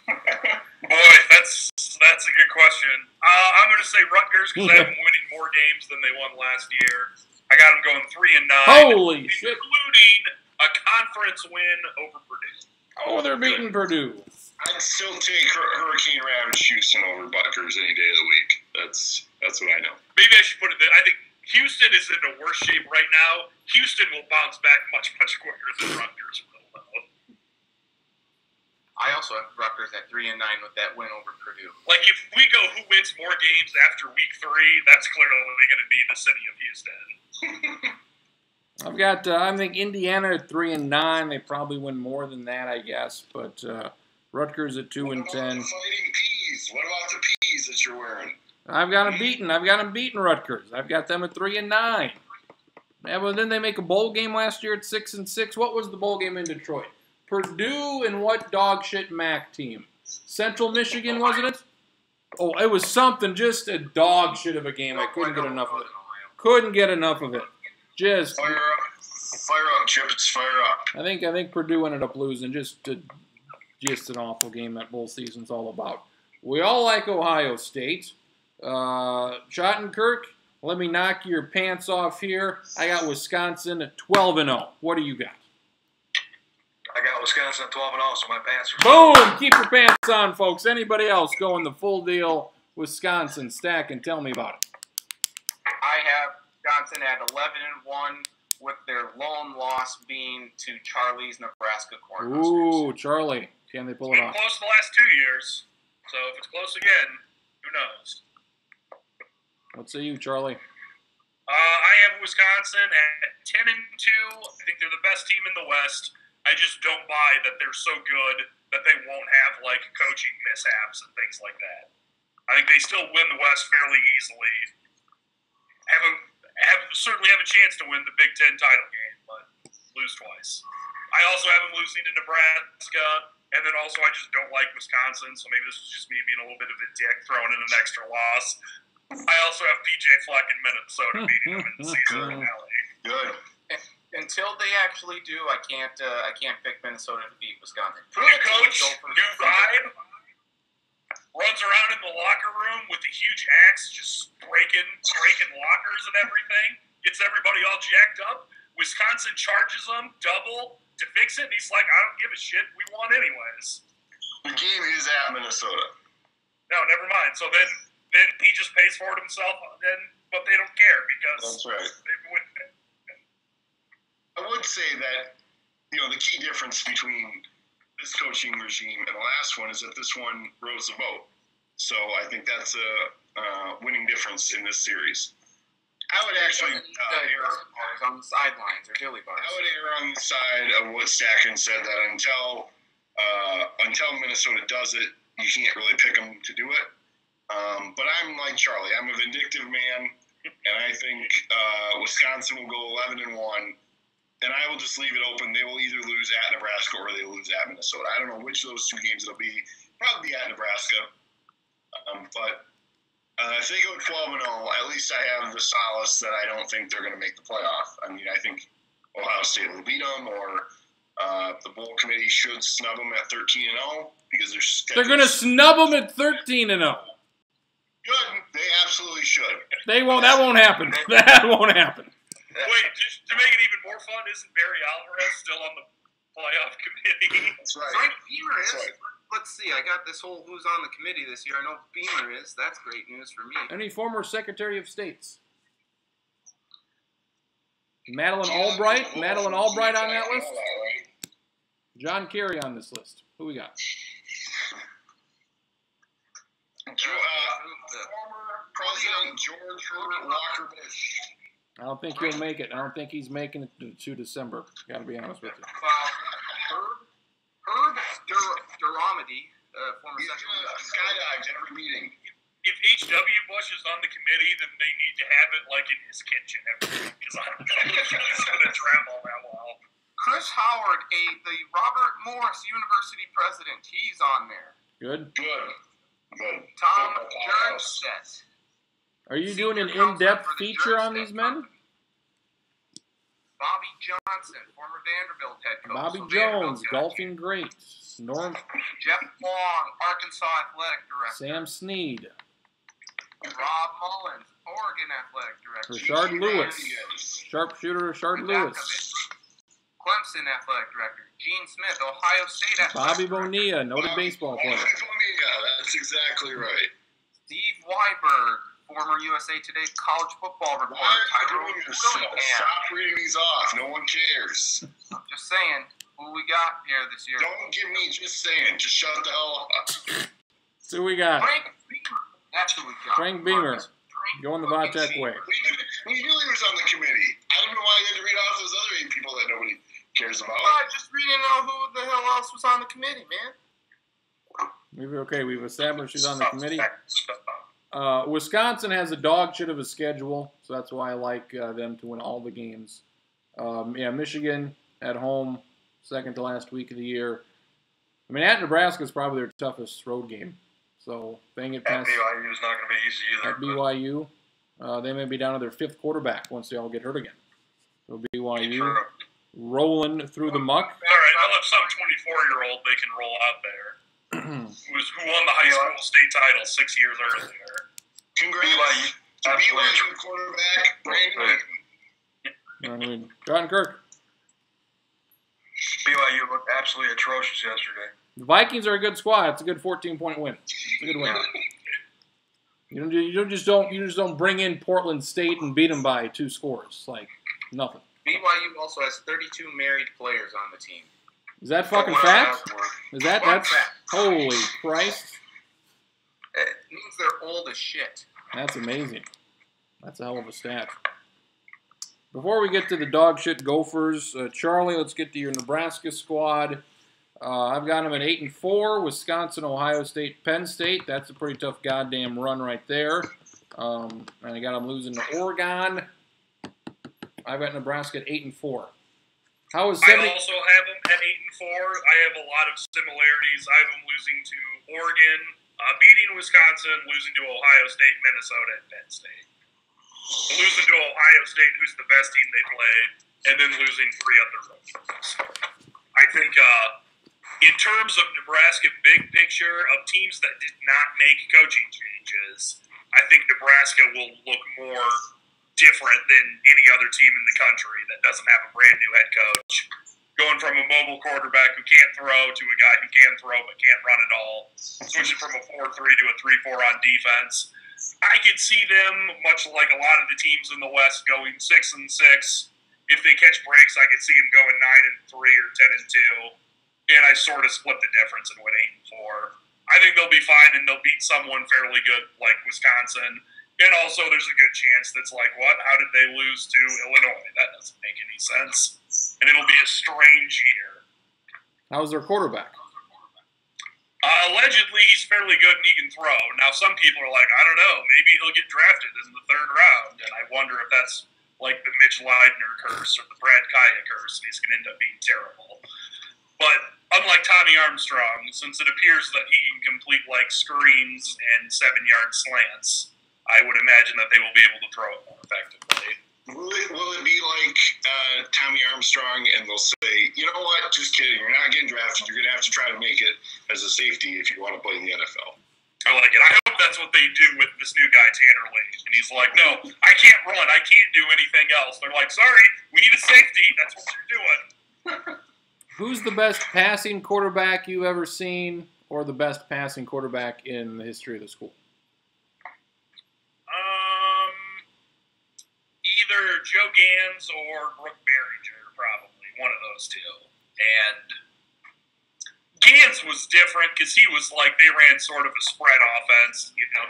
Speaker 3: Boy, that's a good question. I'm going to say Rutgers because I have them winning more games than they won last year. I got them going 3-9.
Speaker 1: Holy shit.
Speaker 3: Including a conference win over Purdue.
Speaker 1: Oh, they're beating Purdue.
Speaker 2: I'd still take Hurricane Ravaged Houston over Rutgers any day of the week. That's what I know.
Speaker 3: Maybe I should put it there. I think Houston is in a worse shape right now. Houston will bounce back much, much quicker than Rutgers will.
Speaker 5: I also have Rutgers at 3-9 with that win over Purdue.
Speaker 3: Like, if we go who wins more games after week 3, that's clearly going to be the city of Houston.
Speaker 1: I've got, I think Indiana at 3-9. They probably win more than that, I guess. But Rutgers at 2-10.
Speaker 2: What about the Fighting Peas? What about the peas that you're wearing?
Speaker 1: I've got them beating Rutgers. I've got them at 3-9. Yeah, well, then they make a bowl game last year at 6-6. What was the bowl game in Detroit? Purdue and what dog shit MAC team? Central Michigan, wasn't it? Oh, it was something, just a dog shit of a game. I couldn't get enough of it. Couldn't get enough of it. Just
Speaker 2: fire up, Chips, fire up.
Speaker 1: I think Purdue ended up losing. Just an awful game that bowl season's all about. We all like Ohio State. Schottenkirk, let me knock your pants off here. I got Wisconsin at 12-0. What do you got?
Speaker 4: I got Wisconsin at 12-0, so my pants are...
Speaker 1: Boom! Keep your pants on, folks. Anybody else going the full deal? Wisconsin, Stacking, tell me about it.
Speaker 5: I have Wisconsin at 11-1, with their lone loss being to Charlie's Nebraska Cornhuskers.
Speaker 1: Ooh, Charlie. Can they pull it off?
Speaker 3: It's been close the last 2 years, so if it's close again, who knows?
Speaker 1: What say you, Charlie?
Speaker 3: I have Wisconsin at 10-2. I think they're the best team in the West. I just don't buy that they're so good that they won't have, like, coaching mishaps and things like that. I think they still win the West fairly easily. Certainly have a chance to win the Big Ten title game, but lose twice. I also have them losing to Nebraska. And then also I just don't like Wisconsin, so maybe this was just me being a little bit of a dick throwing in an extra loss. I also have PJ Fleck in Minnesota beating them in the season finale.
Speaker 2: Good.
Speaker 5: Until they actually do, I can't pick Minnesota to beat Wisconsin.
Speaker 3: New coach, new vibe, runs around in the locker room with a huge axe, just breaking lockers and everything, gets everybody all jacked up. Wisconsin charges them double to fix it, and he's like, I don't give a shit. We won anyways.
Speaker 2: The game is at Minnesota.
Speaker 3: No, never mind. So then he just pays for it himself, but they don't care because
Speaker 2: that's right.
Speaker 3: They win.
Speaker 2: I would say that, the key difference between this coaching regime and the last one is that this one rose the boat. So I think that's a winning difference in this series. I would actually
Speaker 5: err on the sidelines or dilly bars.
Speaker 2: I would err on the side of what Stacken said, that until Minnesota does it, you can't really pick them to do it. But I'm like Charlie. I'm a vindictive man, and I think Wisconsin will go 11-1. And I will just leave it open. They will either lose at Nebraska or they will lose at Minnesota. I don't know which of those two games it'll be. Probably at Nebraska. But if they go 12-0, at least I have the solace that I don't think they're going to make the playoff. I mean, I think Ohio State will beat them, or the bowl committee should snub them at 13-0 because
Speaker 1: they're going to snub them at 13-0.
Speaker 2: Good. They absolutely should.
Speaker 1: They won't. That won't happen. That won't happen.
Speaker 3: Wait, just to make it even more fun, isn't Barry Alvarez still on the playoff committee?
Speaker 2: That's right.
Speaker 5: Frank Beamer is. Right. Let's see. I got this whole who's on the committee this year. I know Beamer is. That's great news for me.
Speaker 1: Any former Secretary of States? Madeleine Albright. Madeleine Albright on that list? John Kerry on this list. Who we got?
Speaker 2: Former President George Herbert Walker Bush.
Speaker 1: I don't think he'll make it. I don't think he's making it to December. Got to be honest with you.
Speaker 5: Herb Duramedy, former
Speaker 2: Secretary. Skydives every meeting.
Speaker 3: If H.W. Bush is on the committee, then they need to have it like in his kitchen every week, because I don't know if he's going to travel that well.
Speaker 5: Chris Howard, the Robert Morris University president, he's on there.
Speaker 1: Good.
Speaker 5: Tom Jernstedt.
Speaker 1: Are you doing an in-depth feature on these men?
Speaker 5: Bobby Johnson, former Vanderbilt head coach.
Speaker 1: Bobby Jones, golfing great.
Speaker 5: Jeff Long, Arkansas athletic director.
Speaker 1: Sam Snead.
Speaker 5: Rob Mullins, Oregon athletic director.
Speaker 1: Rashard Lewis, sharpshooter Rashard Lewis.
Speaker 5: Clemson athletic director. Gene Smith, Ohio State athletic
Speaker 1: Bobby
Speaker 5: director.
Speaker 1: Bonilla, noted baseball player.
Speaker 2: Bobby Bonilla, that's exactly right.
Speaker 5: Steve Weiberg, former USA Today college football reporter.
Speaker 2: Stop reading these off. No one cares.
Speaker 5: I'm just saying, who we got here this year?
Speaker 2: Don't give me just saying. Just shut the hell up.
Speaker 1: So we got
Speaker 5: Frank Beamer. That's who we got.
Speaker 1: Frank Beamer. Going the Vatek way.
Speaker 2: We knew he was on the committee. I don't know why you had to read off those other 8 people that nobody cares about.
Speaker 5: I just didn't know who the hell else was on the committee, man.
Speaker 1: We've established who's on the committee. Wisconsin has a dog shit of a schedule, so that's why I like them to win all the games. Michigan at home, second to last week of the year. I mean, at Nebraska is probably their toughest road game. So if they can get past
Speaker 4: BYU is not going to be easy either.
Speaker 1: At BYU, they may be down to their 5th quarterback once they all get hurt again. So BYU rolling through the muck.
Speaker 3: All right, they'll have some 24-year-old they can roll out there. who won the high school state title 6 years earlier.
Speaker 2: Congrats to BYU quarterback Brandon
Speaker 1: Wheaton. John Kirk.
Speaker 4: BYU looked absolutely atrocious yesterday.
Speaker 1: The Vikings are a good squad. It's a good 14-point win. It's a good win. You just don't bring in Portland State and beat them by 2 scores. Like nothing.
Speaker 5: BYU also has 32 married players on the team.
Speaker 1: Is that fucking fact? That's holy Christ?
Speaker 5: It means they're old as shit.
Speaker 1: That's amazing. That's a hell of a stat. Before we get to the dog shit Gophers, Charlie, let's get to your Nebraska squad. I've got them at 8-4. Wisconsin, Ohio State, Penn State. That's a pretty tough goddamn run right there. And I got them losing to Oregon. I've got Nebraska at 8-4. How is
Speaker 3: I also have them at 8-4. I have a lot of similarities. I have them losing to Oregon, beating Wisconsin, losing to Ohio State, Minnesota, and Penn State. Losing to Ohio State, who's the best team they play, and then losing 3 other road. I think in terms of Nebraska big picture of teams that did not make coaching changes, I think Nebraska will look more different than any other team in the country that doesn't have a brand new head coach. Going from a mobile quarterback who can't throw to a guy who can throw but can't run at all. Switching from a 4-3 to a 3-4 on defense. I could see them, much like a lot of the teams in the West, going 6-6. If they catch breaks, I could see them going 9-3 or 10-2. And I sort of split the difference and went 8-4. I think they'll be fine and they'll beat someone fairly good like Wisconsin. And also there's a good chance that's like, what? How did they lose to Illinois? That doesn't make any sense. And it'll be a strange year.
Speaker 1: How's their quarterback?
Speaker 3: Allegedly, he's fairly good and he can throw. Now, some people are like, I don't know, maybe he'll get drafted in the 3rd round. And I wonder if that's like the Mitch Leidner curse or the Brad Kaya curse. He's going to end up being terrible. But unlike Tommy Armstrong, since it appears that he can complete like screens and 7-yard slants, I would imagine that they will be able to throw it more effectively.
Speaker 2: Will it be like Tommy Armstrong and they'll say, you know what, just kidding, you're not getting drafted, you're going to have to try to make it as a safety if you want to play in the NFL?
Speaker 3: I like it. I hope that's what they do with this new guy, Tanner Lee. And he's like, no, I can't run, I can't do anything else. They're like, sorry, we need a safety, that's what you're doing.
Speaker 1: Who's the best passing quarterback you've ever seen or the best passing quarterback in the history of the school?
Speaker 3: Either Joe Gans or Brooke Berringer, probably one of those two. And Gans was different because he was like, they ran sort of a spread offense. You know,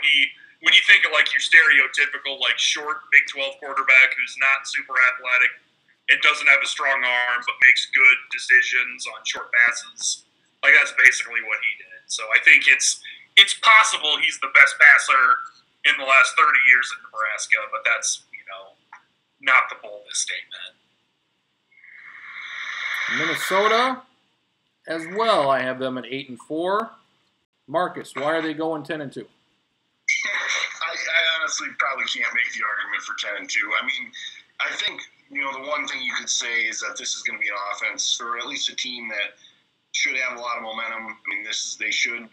Speaker 3: when you think of like your stereotypical like short Big 12 quarterback who's not super athletic and doesn't have a strong arm but makes good decisions on short passes, like that's basically what he did. So I think it's possible he's the best passer in the last 30 years at Nebraska, but that's, not the boldest statement.
Speaker 1: Minnesota, as well, I have them at 8-4. Marcus, why are they going 10-2?
Speaker 2: I honestly probably can't make the argument for 10-2. I mean, I think the one thing you could say is that this is going to be an offense, or at least a team that should have a lot of momentum. I mean, they should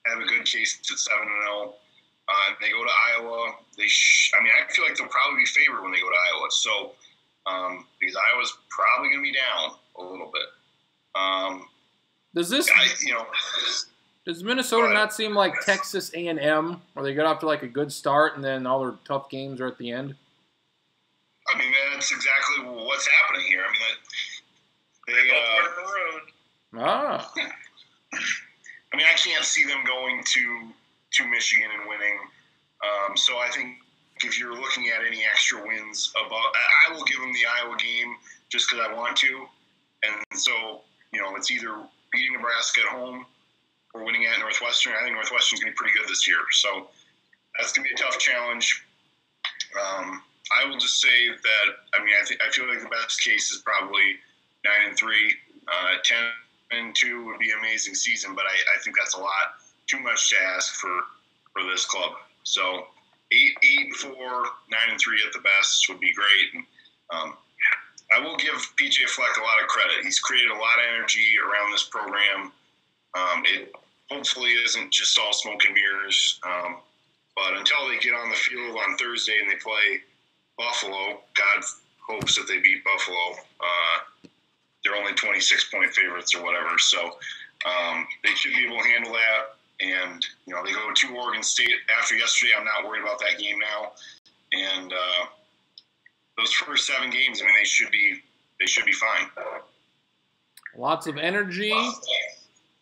Speaker 2: have a good case at 7-0. They go to Iowa. I feel like they'll probably be favored when they go to Iowa. So, because Iowa's probably going to be down a little bit.
Speaker 1: Does Minnesota not seem like Texas A&M, where they get off to like a good start and then all their tough games are at the end?
Speaker 2: I mean, that's exactly what's happening here. I mean, I mean, I can't see them going to Michigan and winning. So I think if you're looking at any extra wins I will give them the Iowa game just because I want to. And so, it's either beating Nebraska at home or winning at Northwestern. I think Northwestern's going to be pretty good this year. So that's going to be a tough challenge. I will just say that, I feel like the best case is probably 9-3. 10-2 would be an amazing season, but I think that's a lot too much to ask for this club. So 8-4, 9-3 at the best would be great. And, I will give PJ Fleck a lot of credit. He's created a lot of energy around this program. It hopefully isn't just all smoke and mirrors. But until they get on the field on Thursday and they play Buffalo, God hopes that they beat Buffalo. They're only 26-point favorites or whatever. So they should be able to handle that. And, they go to Oregon State after yesterday. I'm not worried about that game now. And those first 7 games, they should be fine.
Speaker 1: Lots of energy.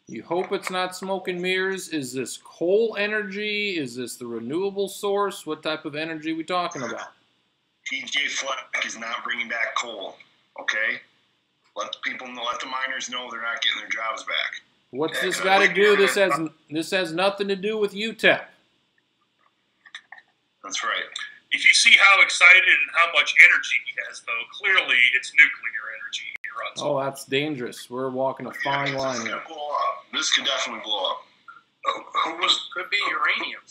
Speaker 1: You hope it's not smoke and mirrors. Is this coal energy? Is this the renewable source? What type of energy are we talking about?
Speaker 2: PJ Fleck is not bringing back coal, okay? Let the miners know they're not getting their jobs back.
Speaker 1: What's this got to do? This has nothing to do with UTEP.
Speaker 2: That's right.
Speaker 3: If you see how excited and how much energy he has, though, clearly it's nuclear energy, runs.
Speaker 1: Oh, that's dangerous. We're walking a fine line here.
Speaker 2: This could definitely blow up.
Speaker 5: Could be uranium.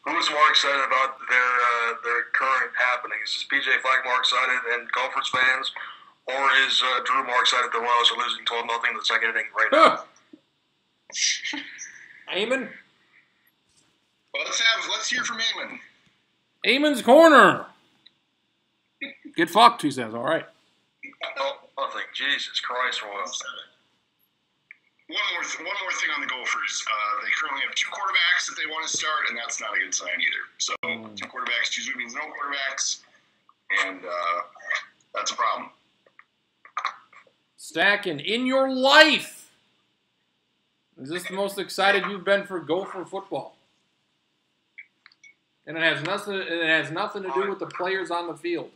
Speaker 4: Who was more excited about their current happenings? Is PJ Fleck more excited and Gophers fans, or is Drew more excited the Royals are losing 12-0 in the second inning right now?
Speaker 1: Eamon?
Speaker 2: Well, let's hear from Eamon.
Speaker 1: Eamon's corner. Get fucked, he says. All right.
Speaker 4: Oh, nothing. Jesus Christ, Royals.
Speaker 2: One more thing on the Gophers. They currently have 2 quarterbacks that they want to start, and that's not a good sign either. So 2 quarterbacks usually means no quarterbacks, and that's a problem.
Speaker 1: Stacking, in your life, is this the most excited you've been for Gopher football? And it has nothing to do with the players on the field.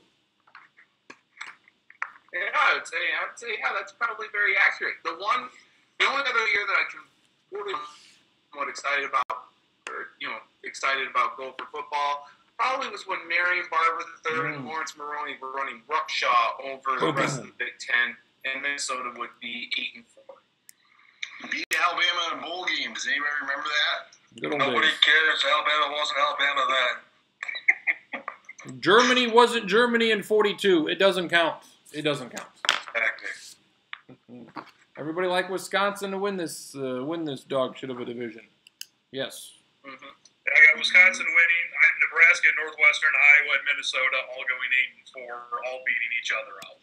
Speaker 5: Yeah, I would say, yeah, that's probably very accurate. The only other year that I can really somewhat excited about, excited about Gopher football, probably was when Marion Barber III and Lawrence Maroney were running Ruckshaw over the rest of the Big Ten, and Minnesota would be 8-4.
Speaker 2: Beat Alabama in a bowl game. Does anybody remember that?
Speaker 4: Nobody cares. Alabama wasn't Alabama then.
Speaker 1: Germany wasn't Germany in 42. It doesn't count. It doesn't count. Everybody like Wisconsin to win this dog shit of a division. Yes.
Speaker 3: I got Wisconsin winning. I have Nebraska, Northwestern, Iowa, and Minnesota all going 8-4, all beating each other out.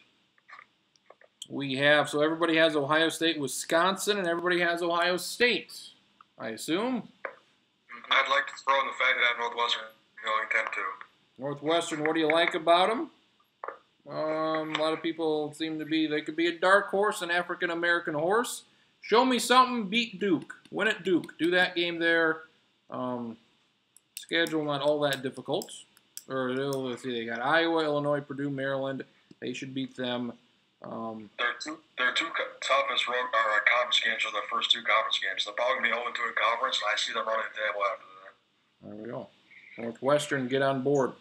Speaker 1: We have, so everybody has Ohio State, Wisconsin, and everybody has Ohio State, I assume.
Speaker 4: I'd like to throw in the fact that I have Northwestern going 10-2.
Speaker 1: Northwestern, what do you like about them? A lot of people seem to be, they could be a dark horse, an African-American horse. Show me something, beat Duke. Win at Duke. Do that game there. Schedule not all that difficult. Or let's see, they got Iowa, Illinois, Purdue, Maryland. They should beat them.
Speaker 4: Their two toughest conference games are their first 2 conference games. They're probably going to be 0-2 in conference, and I see them running the table after that.
Speaker 1: There we go. Northwestern, get on board.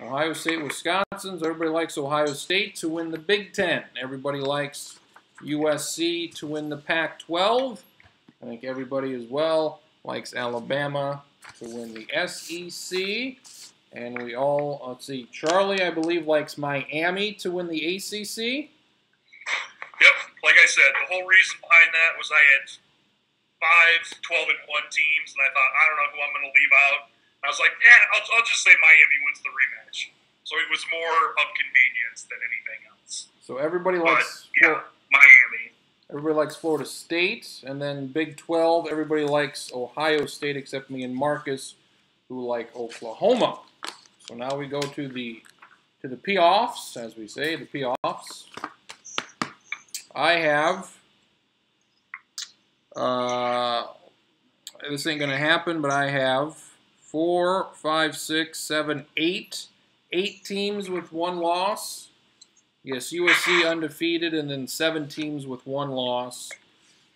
Speaker 1: Ohio State, Wisconsin. So everybody likes Ohio State to win the Big Ten. Everybody likes USC to win the Pac-12. I think everybody as well likes Alabama to win the SEC. And we all, let's see, Charlie, I believe, likes Miami to win the ACC.
Speaker 3: Yep, like I said, the whole reason behind that was I had 5 12-1 teams, and I thought, I don't know who I'm going to leave out. I was like, I'll just say Miami wins the rematch. So it was more of convenience than anything else.
Speaker 1: So everybody likes
Speaker 3: Miami.
Speaker 1: Everybody likes Florida State, and then Big 12, everybody likes Ohio State except me and Marcus, who like Oklahoma. So now we go to the playoffs, as we say, the playoffs. I have this ain't gonna happen, but I have 4, 5, 6, 7, 8 teams with 1 loss. Yes, USC undefeated, and then 7 teams with 1 loss.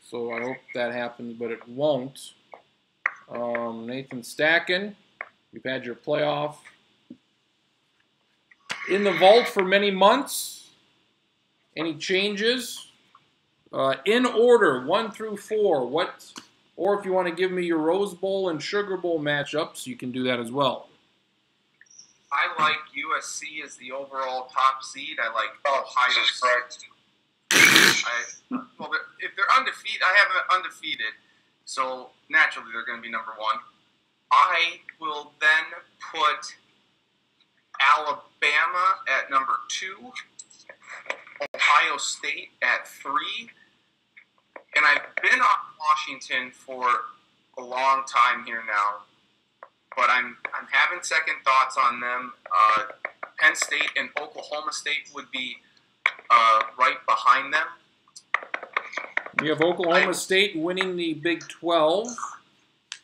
Speaker 1: So I hope that happens, but it won't. Nathan Stackin, you've had your playoff in the vault for many months. Any changes? In order, 1 through 4. What? Or if you want to give me your Rose Bowl and Sugar Bowl matchups, you can do that as well.
Speaker 5: I like USC as the overall top seed. I like Ohio State. Well, if they're undefeated, I have them undefeated, so naturally they're going to be number 1. I will then put Alabama at number 2, Ohio State at 3, and I've been on Washington for a long time here now, but I'm having second thoughts on them. Penn State and Oklahoma State would be right behind them.
Speaker 1: You have Oklahoma State winning the Big 12.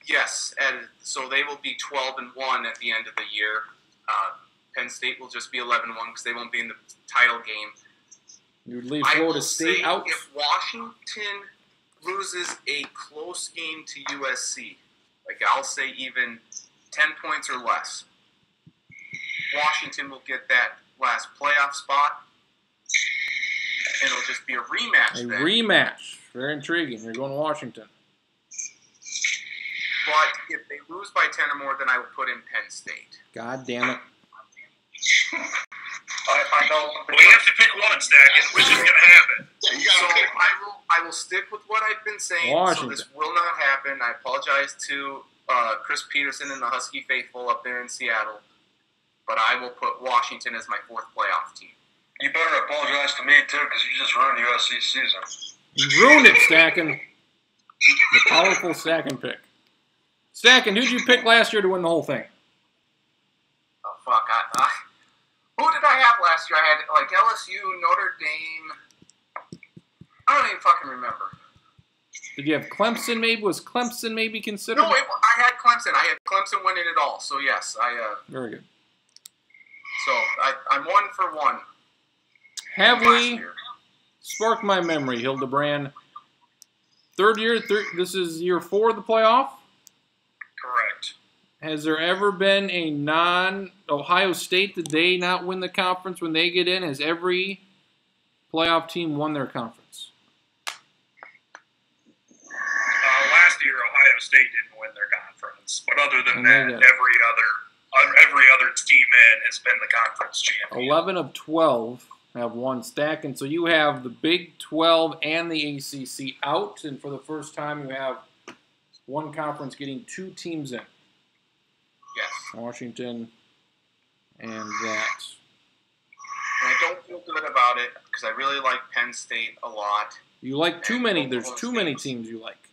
Speaker 5: Yes, and so they will be 12-1 at the end of the year. Penn State will just be 11-1 because they won't be in the title game.
Speaker 1: You would leave Florida State out.
Speaker 5: If Washington loses a close game to USC, like I'll say even 10 points or less, Washington will get that last playoff spot. And it'll just be a rematch.
Speaker 1: Rematch. Very intriguing. You're going to Washington.
Speaker 5: But if they lose by 10 or more, then I would put in Penn State.
Speaker 1: God damn it.
Speaker 4: I know.
Speaker 3: We have to pick one, Stackett, which is going to happen.
Speaker 2: Yeah, you gotta pick.
Speaker 5: I will stick with what I've been saying.
Speaker 1: Washington.
Speaker 5: So this will not happen. I apologize to Chris Peterson and the Husky faithful up there in Seattle. But I will put Washington as my 4th playoff team.
Speaker 4: You better apologize to me, too, because you just ruined USC's season.
Speaker 1: You ruined it, Stackin. The powerful Stackin pick. Stackin, who'd you pick last year to win the whole thing?
Speaker 5: Oh, fuck. Who did I have last year? I had, like, LSU, Notre Dame. I don't even fucking remember.
Speaker 1: Did you have Clemson maybe? Was Clemson maybe considered?
Speaker 5: No, I had Clemson. I had Clemson winning it all. So, yes.
Speaker 1: Very good.
Speaker 5: So, I'm 1 for 1.
Speaker 1: Have we sparked my memory, Hildebrand? Third year, this is year 4 of the playoff?
Speaker 3: Correct.
Speaker 1: Has there ever been a non-Ohio State, did they not win the conference when they get in? Has every playoff team won their conference?
Speaker 3: Last year, Ohio State didn't win their conference. But other than that, every other team in has been the conference champion.
Speaker 1: 11 of 12 have won stack, and so you have the Big 12 and the ACC out, and for the first time you have one conference getting 2 teams in.
Speaker 5: Yes.
Speaker 1: Washington and that.
Speaker 5: And I don't feel good about it because I really like Penn State a lot.
Speaker 1: You like too many. There's too many teams you like.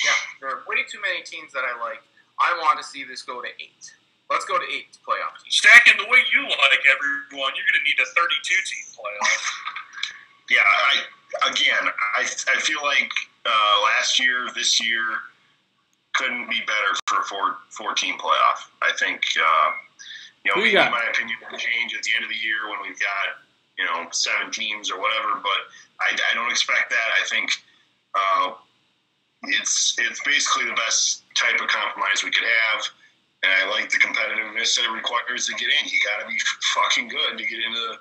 Speaker 5: Yeah, there are way too many teams that I like. I want to see this go to 8. Let's go to 8 playoff teams.
Speaker 3: Stacking the way you like everyone, you're going to need a 32-team playoff.
Speaker 2: Yeah, I feel like last year, this year, couldn't be better for a 4-team playoff. I think, maybe my opinion will change at the end of the year when we've got, 7 teams or whatever, but I don't expect that. I think it's basically the best type of compromise we could have, and I like the competitiveness that it requires to get in. You got to be fucking good to get into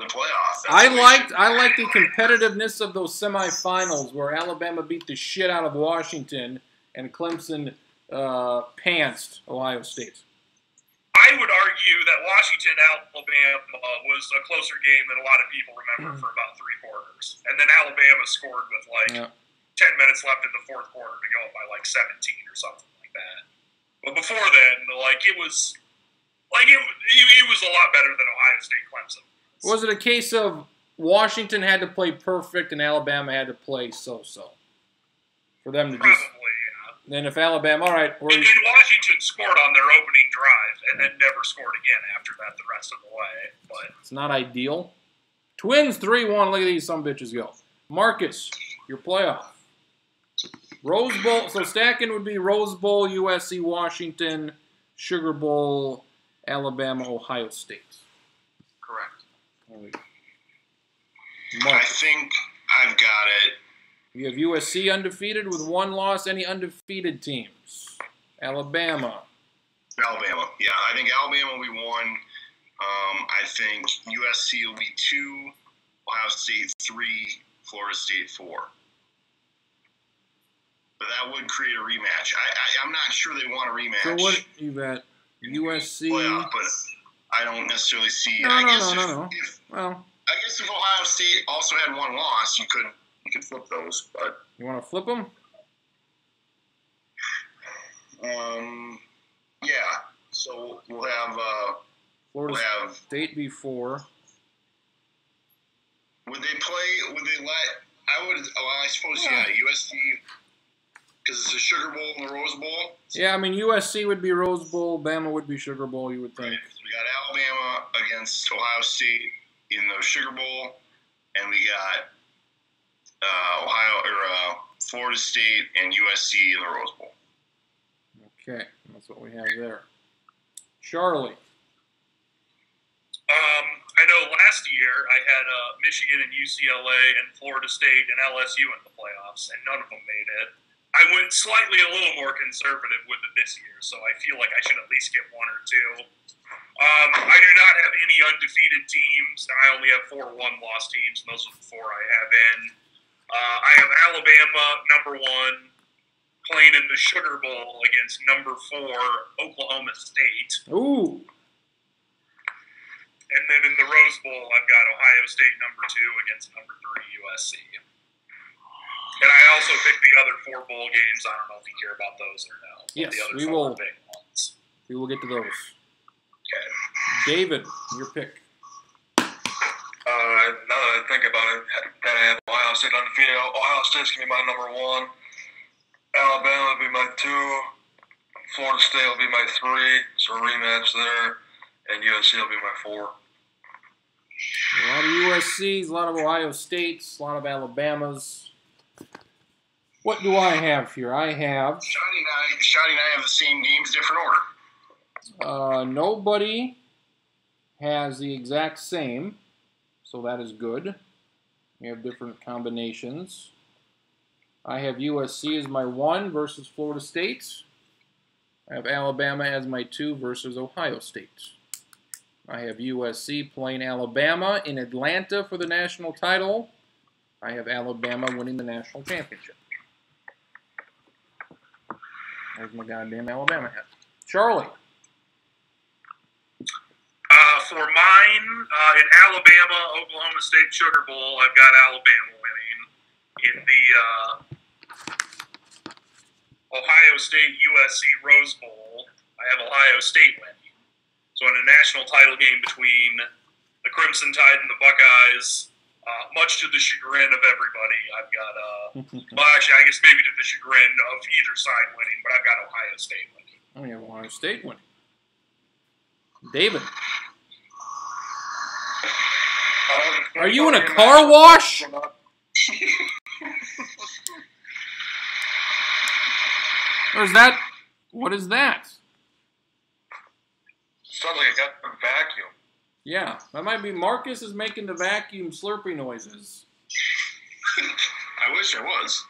Speaker 2: the playoff.
Speaker 1: I like the competitiveness of those semifinals where Alabama beat the shit out of Washington and Clemson pantsed Ohio State.
Speaker 3: I would argue that Washington-Alabama was a closer game than a lot of people remember for about 3 quarters. And then Alabama scored with 10 minutes left in the 4th quarter to go up by 17 or something like that. But before then, it was a lot better than Ohio State-Clemson.
Speaker 1: Was it a case of Washington had to play perfect and Alabama had to play so-so? For them to
Speaker 3: Probably,
Speaker 1: just... Then if Alabama, all right.
Speaker 3: And Washington scored on their opening drive and then never scored again after that the rest of the way. But
Speaker 1: it's not ideal. Twins 3-1. Look at these some bitches go. Marcus, your playoff. Rose Bowl. So stacking would be Rose Bowl, USC, Washington, Sugar Bowl, Alabama, Ohio State.
Speaker 5: Correct.
Speaker 2: I think I've got it.
Speaker 1: You have USC undefeated with 1 loss. Any undefeated teams? Alabama.
Speaker 2: Yeah. I think Alabama will be 1. I think USC will be 2. Ohio State 3. Florida State 4. But that would create a rematch. I'm not sure they want a rematch.
Speaker 1: So what you got? USC.
Speaker 2: Playoff, but I don't necessarily see.
Speaker 1: No.
Speaker 2: Well, I guess if Ohio State also had 1 loss, you could flip those, but
Speaker 1: you want to flip them?
Speaker 2: Yeah. So we'll have
Speaker 1: Florida State before.
Speaker 2: Would they let? I suppose USC because it's a Sugar Bowl and the Rose Bowl.
Speaker 1: Yeah, I mean USC would be Rose Bowl, Bama would be Sugar Bowl. You would think.
Speaker 2: Right. So we got Alabama against Ohio State in the Sugar Bowl, and we got Florida State and USC in the Rose Bowl.
Speaker 1: Okay, that's what we have there. Charlie.
Speaker 3: I know last year I had Michigan and UCLA and Florida State and LSU in the playoffs, and none of them made it. I went slightly a little more conservative with it this year, so I feel like I should at least get one or two. I do not have any undefeated teams. I only have 4 one-loss teams, and those are the 4 I have in. I have Alabama, number 1, playing in the Sugar Bowl against number 4, Oklahoma State.
Speaker 1: Ooh.
Speaker 3: And then in the Rose Bowl, I've got Ohio State, number 2, against number 3, USC. And I also picked the other 4 bowl games. I don't know if you care about those or no.
Speaker 1: Yes,
Speaker 3: the other
Speaker 1: we
Speaker 3: 4
Speaker 1: will.
Speaker 3: Big ones.
Speaker 1: We will get to those.
Speaker 3: Okay.
Speaker 1: David, your pick.
Speaker 4: Now that I think about it, that I have Ohio State undefeated. Ohio State's going to be my number 1. Alabama will be my 2. Florida State will be my 3. So a rematch there. And USC will be my 4.
Speaker 1: A lot of USCs, a lot of Ohio States, a lot of Alabamas. What do I have here? I have...
Speaker 2: Shotty and I have the same games, different order.
Speaker 1: Nobody has the exact same, so that is good. We have different combinations. I have USC as my 1 versus Florida State. I have Alabama as my 2 versus Ohio State. I have USC playing Alabama in Atlanta for the national title. I have Alabama winning the national championship. There's my goddamn Alabama hat. Charlie.
Speaker 3: For mine, in Alabama, Oklahoma State Sugar Bowl, I've got Alabama winning. In the Ohio State USC Rose Bowl, I have Ohio State winning. So in a national title game between the Crimson Tide and the Buckeyes, much to the chagrin of everybody, I've got, well, actually, I guess maybe to the chagrin of either side winning, but I've got Ohio State winning.
Speaker 1: Oh, you have Ohio State winning. David. Are you in a car wash? Or is that... What is that?
Speaker 4: Sounds like it got a vacuum.
Speaker 1: Yeah, that might be Marcus is making the vacuum slurpy noises.
Speaker 2: I wish I was.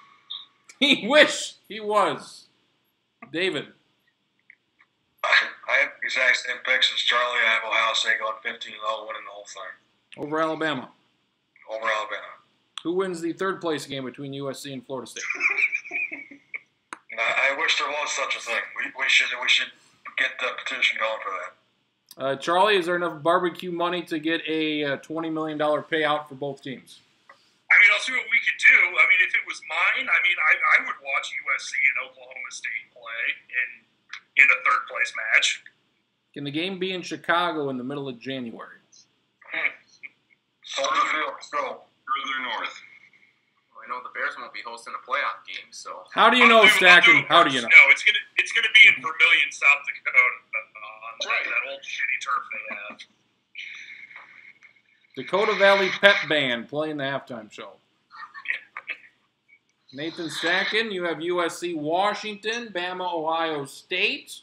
Speaker 1: He wished he was. David.
Speaker 4: I have the exact same picks as Charlie. I have Ohio State going 15-0, winning the whole thing.
Speaker 1: Over Alabama.
Speaker 4: Over Alabama.
Speaker 1: Who wins the 3rd place game between USC and Florida State?
Speaker 4: I wish there was such a thing. We should get the petition going for that.
Speaker 1: Charlie, is there enough barbecue money to get a $20 million payout for both teams?
Speaker 3: I mean, I'll see what we could do. I mean, if it was mine, I mean, I would watch USC and Oklahoma State play in a 3rd place match.
Speaker 1: Can the game be in Chicago in the middle of January?
Speaker 2: Further north.
Speaker 5: Well, I know the Bears won't be hosting a playoff game, so.
Speaker 1: How do you know, Stacken? How do you know?
Speaker 3: No, it's gonna be in Vermillion, South Dakota, on that old shitty turf they have.
Speaker 1: Dakota Valley Pep Band playing the halftime show. Nathan Stacken, you have USC Washington, Bama Ohio State.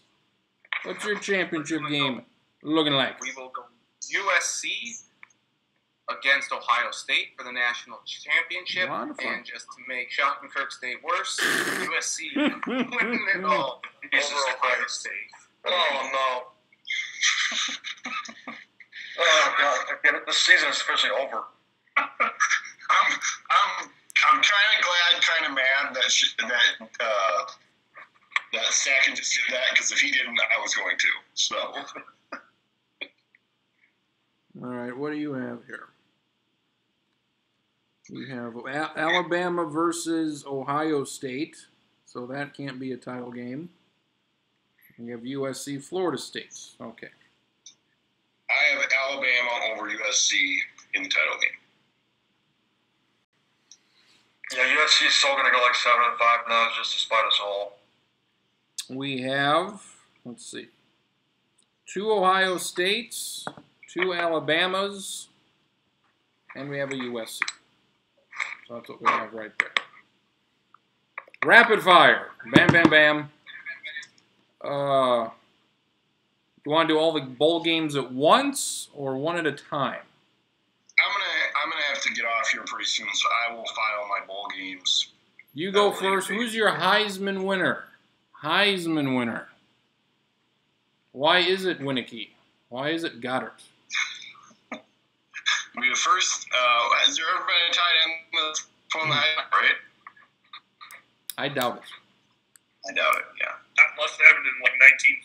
Speaker 1: What's your championship game looking like?
Speaker 5: We will go USC against Ohio State for the national championship.
Speaker 1: Wonderful.
Speaker 5: And just to make Schottenkirk State worse, USC winning it all over Ohio State.
Speaker 4: Oh, no. Oh, God. The season is officially over.
Speaker 2: I'm kind of glad, kind of mad that Stacken just did that, because if he didn't, I was going to. So.
Speaker 1: All right, what do you have here? We have Alabama versus Ohio State, so that can't be a title game. We have USC Florida State. Okay.
Speaker 2: I have Alabama over USC in the title game.
Speaker 4: Yeah, USC is still going to go like 7-5 now, just to spite us all.
Speaker 1: We have, let's see, 2 Ohio States, 2 Alabamas, and we have a USC. So that's what we have right there. Rapid fire. Bam, bam, bam. You want to do all the bowl games at once or one at a time?
Speaker 2: I'm gonna have to get off here pretty soon, so I will file my bowl games
Speaker 1: You go first. Who's your Heisman winner? Heisman winner. Why is it Winicky? Why is it Goddard?
Speaker 2: We have first. Has there ever been a tight end that's won the Heisman, right?
Speaker 1: I doubt it.
Speaker 2: I doubt it. Yeah.
Speaker 3: That must have happened in like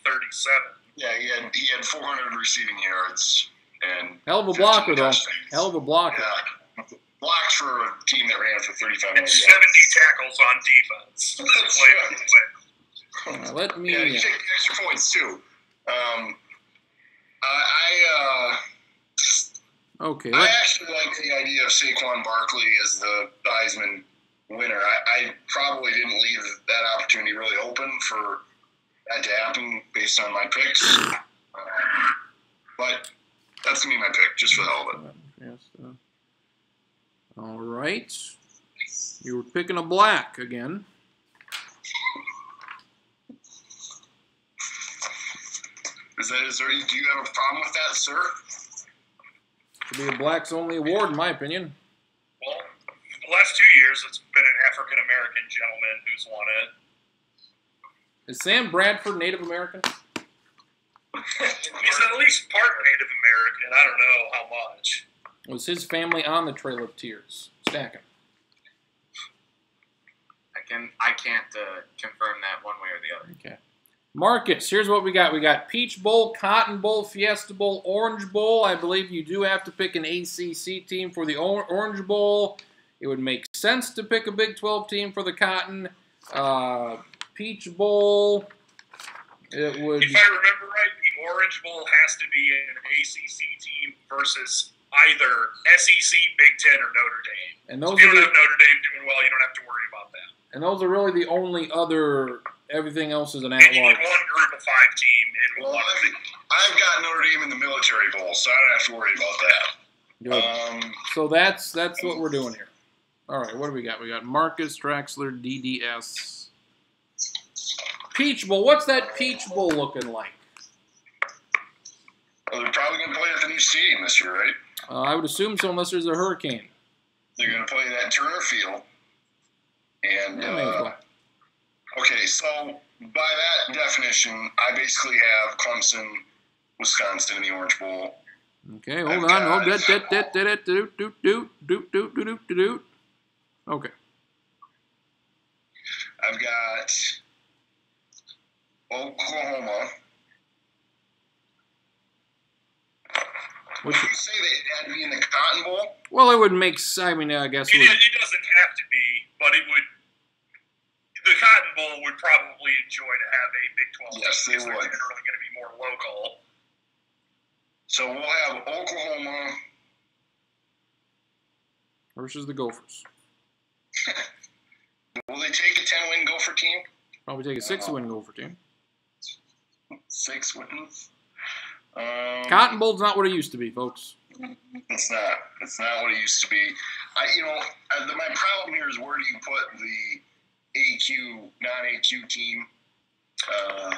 Speaker 3: 1937.
Speaker 2: Yeah, he had 400 receiving yards and
Speaker 1: hell of a blocker though. Hell of a blocker.
Speaker 2: Yeah. Blocks for a team that ran for 35
Speaker 3: and 70 tackles on defense.
Speaker 1: Let me.
Speaker 2: Yeah, you take extra points too.
Speaker 1: Okay.
Speaker 2: I actually like the idea of Saquon Barkley as the Heisman winner. I probably didn't leave that opportunity really open for that to happen based on my picks. But that's going to be my pick, just for the hell of it.
Speaker 1: Yes. All right. You were picking a black again.
Speaker 2: Do you have a problem with that, sir?
Speaker 1: Should be a blacks only award, in my opinion.
Speaker 3: Well, the last 2 years, it's been an African-American gentleman who's won it.
Speaker 1: Is Sam Bradford Native American?
Speaker 3: He's at least part Native American. I don't know how much.
Speaker 1: Was his family on the Trail of Tears? Stacking.
Speaker 5: I can't confirm that one way or the other.
Speaker 1: Okay. Marcus, here's what we got. We got Peach Bowl, Cotton Bowl, Fiesta Bowl, Orange Bowl. I believe you do have to pick an ACC team for the Orange Bowl. It would make sense to pick a Big 12 team for the Cotton. Peach Bowl, it would...
Speaker 3: If I remember right, the Orange Bowl has to be an ACC team versus either SEC, Big Ten, or Notre Dame.
Speaker 1: And those
Speaker 3: if you don't have Notre Dame doing well, you don't have to worry about that.
Speaker 1: And those are really the only other... Everything else is an
Speaker 3: at-large.
Speaker 1: And you
Speaker 3: need one group of 5 team.
Speaker 2: Well, I've got Notre Dame in the military bowl, so I don't have to worry about that.
Speaker 1: Good. So that's what we're doing here. All right, what do we got? We got Marcus, Draxler, DDS. Peach Bowl. What's that Peach Bowl looking like?
Speaker 2: Well, they're probably going to play at the new stadium this year, right?
Speaker 1: I would assume so, unless there's a hurricane.
Speaker 2: They're going to play that Turner Field. And okay, so by that definition, I basically have Clemson, Wisconsin in the Orange Bowl.
Speaker 1: Okay, hold on. Hold that. Okay.
Speaker 2: I've got Oklahoma. Would you say they had to be in the Cotton Bowl?
Speaker 1: Well, it would make. I mean, I guess
Speaker 3: it doesn't have to be, but it would. The Cotton Bowl would probably enjoy to have a Big 12
Speaker 2: yes,
Speaker 3: team.
Speaker 2: Yes, they would.
Speaker 3: They're generally going to be more local.
Speaker 2: So we'll have Oklahoma
Speaker 1: versus the Gophers.
Speaker 2: Will they take a 10-win Gopher team?
Speaker 1: Probably take a 6-win Gopher team.
Speaker 2: 6 wins.
Speaker 1: Cotton Bowl's not what it used to be, folks.
Speaker 2: It's not. It's not what it used to be. My problem here is where do you put the AQ, non-AQ team,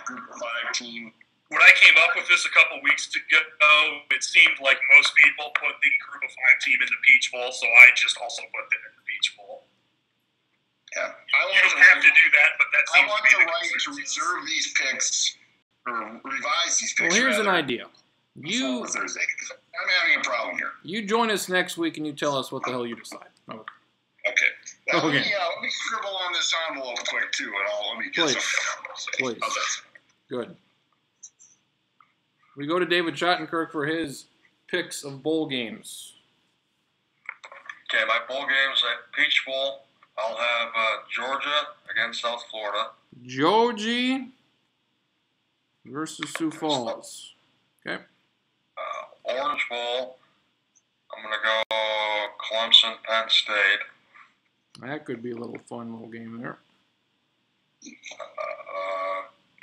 Speaker 2: group of 5 team?
Speaker 3: When I came up with this a couple weeks ago, it seemed like most people put the group of 5 team in the Peach Bowl, so I just also put them in the Peach Bowl.
Speaker 2: Yeah,
Speaker 3: you don't have to do that, but that seems
Speaker 2: to be the right to reserve these picks or revise these picks.
Speaker 1: Well, here's an idea.
Speaker 2: Thursday. I'm having a problem here.
Speaker 1: You join us next week and you tell us what the hell you decide.
Speaker 2: Okay.
Speaker 1: Well,
Speaker 2: let me scribble on this envelope quick too, and let me get something.
Speaker 1: Please. Good. We go to David Schottenkirk for his picks of bowl games.
Speaker 4: Okay, my bowl games at Peach Bowl. I'll have Georgia against South Florida.
Speaker 1: Georgie versus Sioux Falls. Okay.
Speaker 4: Orange Bowl. I'm going to go Clemson, Penn State.
Speaker 1: That could be a fun little game there.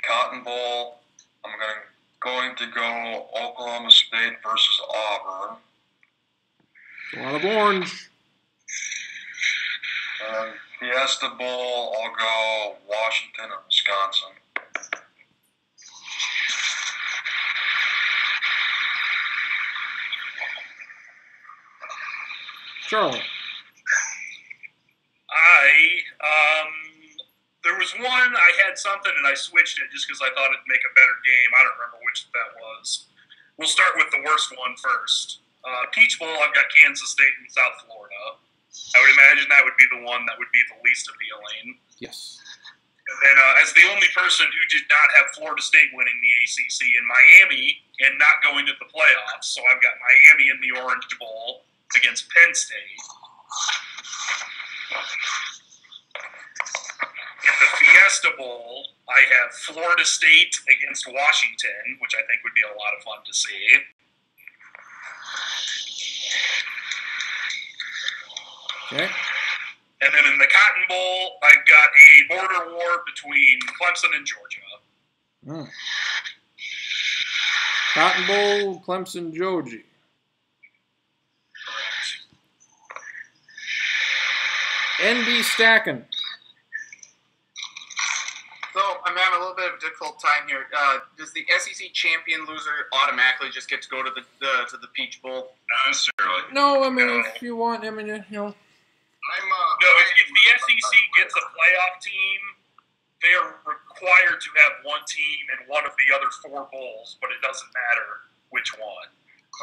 Speaker 4: Cotton Bowl. I'm going to go Oklahoma State versus Auburn.
Speaker 1: A lot of orange.
Speaker 4: And Fiesta Bowl, I'll go Washington and Wisconsin.
Speaker 1: Charlie.
Speaker 3: I had something, and I switched it just because I thought it'd make a better game. I don't remember which that was. We'll start with the worst one first. Peach Bowl, I've got Kansas State and South Florida. I would imagine that would be the one that would be the least appealing.
Speaker 1: Yes.
Speaker 3: And then as the only person who did not have Florida State winning the ACC in Miami and not going to the playoffs, so I've got Miami in the Orange Bowl against Penn State. In the Fiesta Bowl, I have Florida State against Washington, which I think would be a lot of fun to see.
Speaker 1: Okay.
Speaker 3: And then in the Cotton Bowl, I've got a border war between Clemson and Georgia.
Speaker 1: Cotton Bowl, Clemson, Georgia. NB stacking.
Speaker 5: So I'm having a little bit of a difficult time here. Does the SEC champion loser automatically just get to go to the Peach Bowl?
Speaker 2: Not necessarily.
Speaker 1: No, I mean if you want, I mean you know.
Speaker 3: No, if the SEC gets a playoff team, they are required to have one team in one of the other 4 bowls, but it doesn't matter which one.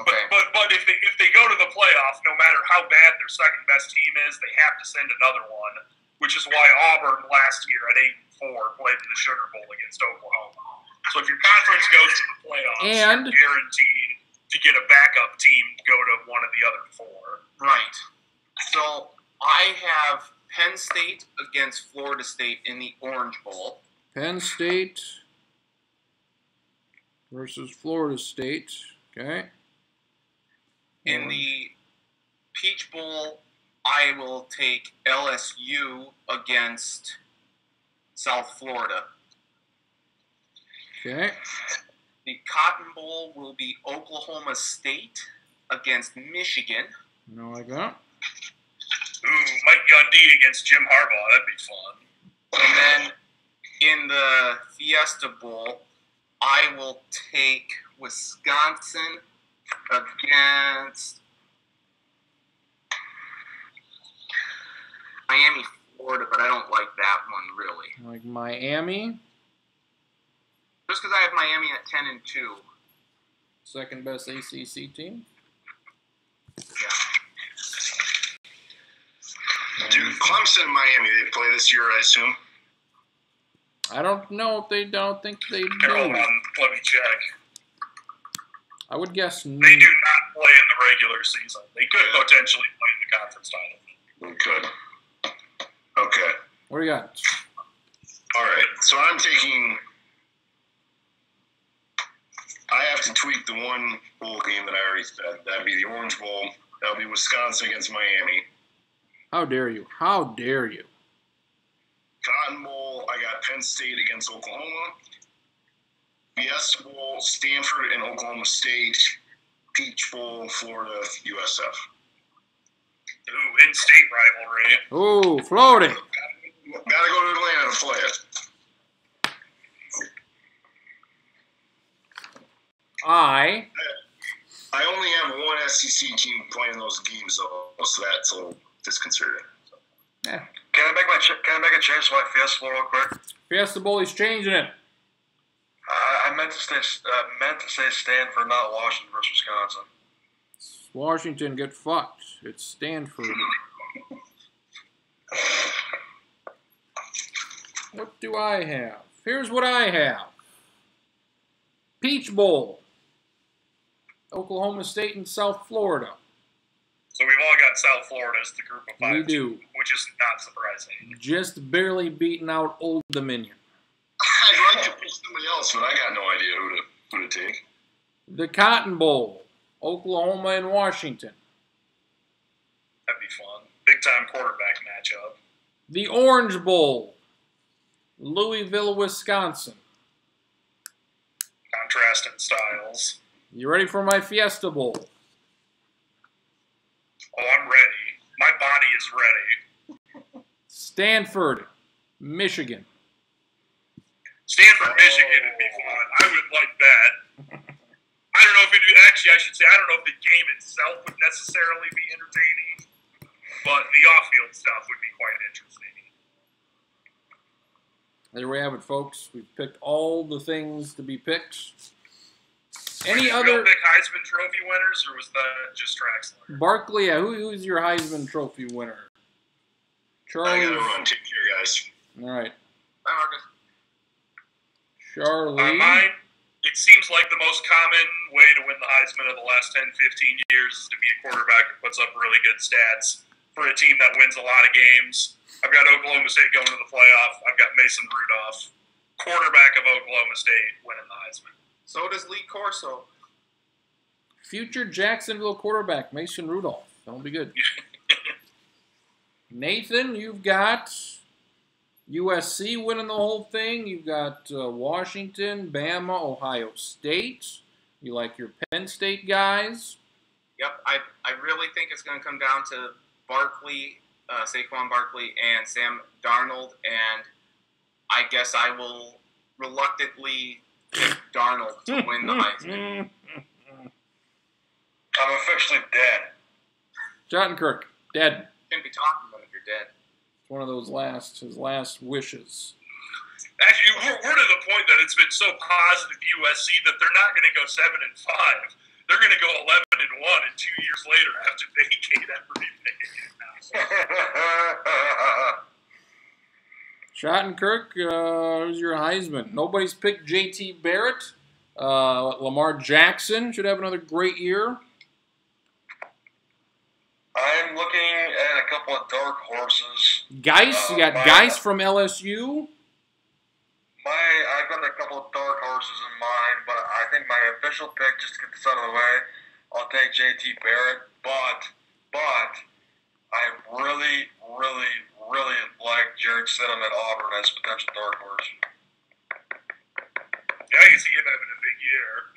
Speaker 5: Okay.
Speaker 3: But if they go to the playoff, no matter how bad their second best team is, they have to send another one, which is why Auburn last year at 8-4 played in the Sugar Bowl against Oklahoma. So if your conference goes to the playoffs, you're guaranteed to get a backup team to go to one of the other 4.
Speaker 5: Right. So I have Penn State against Florida State in the Orange Bowl.
Speaker 1: Penn State versus Florida State. Okay.
Speaker 5: In the Peach Bowl, I will take LSU against South Florida.
Speaker 1: Okay.
Speaker 5: The Cotton Bowl will be Oklahoma State against Michigan.
Speaker 1: No, like that.
Speaker 3: Ooh, Mike Gundy against Jim Harbaugh. That'd be fun.
Speaker 5: And then in the Fiesta Bowl, I will take Wisconsin against Miami, Florida, but I don't like that one really.
Speaker 1: Like Miami.
Speaker 5: Just because I have Miami at 10-2.
Speaker 1: Second best ACC team.
Speaker 5: Yeah.
Speaker 2: Dude, Clemson and Miami, they play this year, I assume?
Speaker 1: I don't know if they don't think they do.
Speaker 3: Hold on, let me check.
Speaker 1: I would guess
Speaker 3: They do not play in the regular season. They could potentially play in the conference title.
Speaker 2: They could. Okay.
Speaker 1: What do you got?
Speaker 2: All right. So I'm taking... I have to tweak the one bowl game that I already said. That'd be the Orange Bowl. That'll be Wisconsin against Miami.
Speaker 1: How dare you? How dare you?
Speaker 2: Cotton Bowl, I got Penn State against Oklahoma. Fiesta Bowl, Stanford and Oklahoma State. Peach Bowl, Florida, USF.
Speaker 3: Ooh, in-state rivalry.
Speaker 1: Oh, Florida.
Speaker 2: Gotta go to Atlanta to play it. I only have one SEC team playing those games, though, so that's a little disconcerting.
Speaker 1: Yeah.
Speaker 4: Can I make a change to my Fiesta Bowl real quick?
Speaker 1: Fiesta Bowl, he's changing it.
Speaker 4: I meant to say Stanford, not Washington versus Wisconsin.
Speaker 1: Washington, get fucked. It's Stanford. What do I have? Here's what I have. Peach Bowl. Oklahoma State and South Florida.
Speaker 3: So we've all got South Florida as the group of 5.
Speaker 1: We do.
Speaker 3: Which is not surprising.
Speaker 1: Just barely beating out Old Dominion.
Speaker 2: I'd like to pick somebody else, but I got no idea who to take.
Speaker 1: The Cotton Bowl. Oklahoma and Washington.
Speaker 3: That'd be fun. Big-time quarterback matchup.
Speaker 1: The Orange Bowl. Louisville, Wisconsin.
Speaker 3: Contrasting styles.
Speaker 1: You ready for my Fiesta Bowl?
Speaker 3: Oh, I'm ready. My body is ready.
Speaker 1: Stanford, Michigan.
Speaker 3: Stanford, Michigan would be fun. I would like that. I don't know if I should say, I don't know if the game itself would necessarily be entertaining, but the off-field stuff would be quite interesting.
Speaker 1: There we have it, folks. We've picked all the things to be picked. Any other
Speaker 3: pick Heisman Trophy winners, or was that just Traxler?
Speaker 1: Barkley? Yeah, who's your Heisman Trophy winner? Charlie.
Speaker 2: I gotta run. Take care, guys.
Speaker 1: All right.
Speaker 5: Bye, Marcus.
Speaker 1: Charlie.
Speaker 3: Mine, it seems like the most common way to win the Heisman of the last 10, 15 years is to be a quarterback who puts up really good stats for a team that wins a lot of games. I've got Oklahoma State going to the playoff. I've got Mason Rudolph, quarterback of Oklahoma State, winning the Heisman.
Speaker 5: So does Lee Corso.
Speaker 1: Future Jacksonville quarterback, Mason Rudolph. That'll be good. Nathan, you've got USC winning the whole thing. You've got Washington, Bama, Ohio State. You like your Penn State guys.
Speaker 5: Yep, I really think it's going to come down to Barkley, Saquon Barkley, and Sam Darnold, and I guess I will reluctantly pick Darnold to win the Heisman.
Speaker 4: I'm officially dead.
Speaker 1: Schottenkirk, dead.
Speaker 5: Can't be talking about if you're dead.
Speaker 1: It's one of those his last wishes.
Speaker 3: Actually, we're to the point that it's been so positive USC that they're not going to go 7-5. They're going to go 11-1, and 2 years later have to vacate everything.
Speaker 1: Schottenkirk, who's your Heisman? Nobody's picked J.T. Barrett. Lamar Jackson should have another great year.
Speaker 4: I'm looking at a couple of dark horses.
Speaker 1: Geis, you got Geis from LSU.
Speaker 4: I've got a couple of dark horses in mind, but I think my official pick, just to get this out of the way, I'll take J.T. Barrett. But I really, really, really like Jared Stidham at Auburn as a potential dark horse.
Speaker 3: Yeah, I can see him having a big year.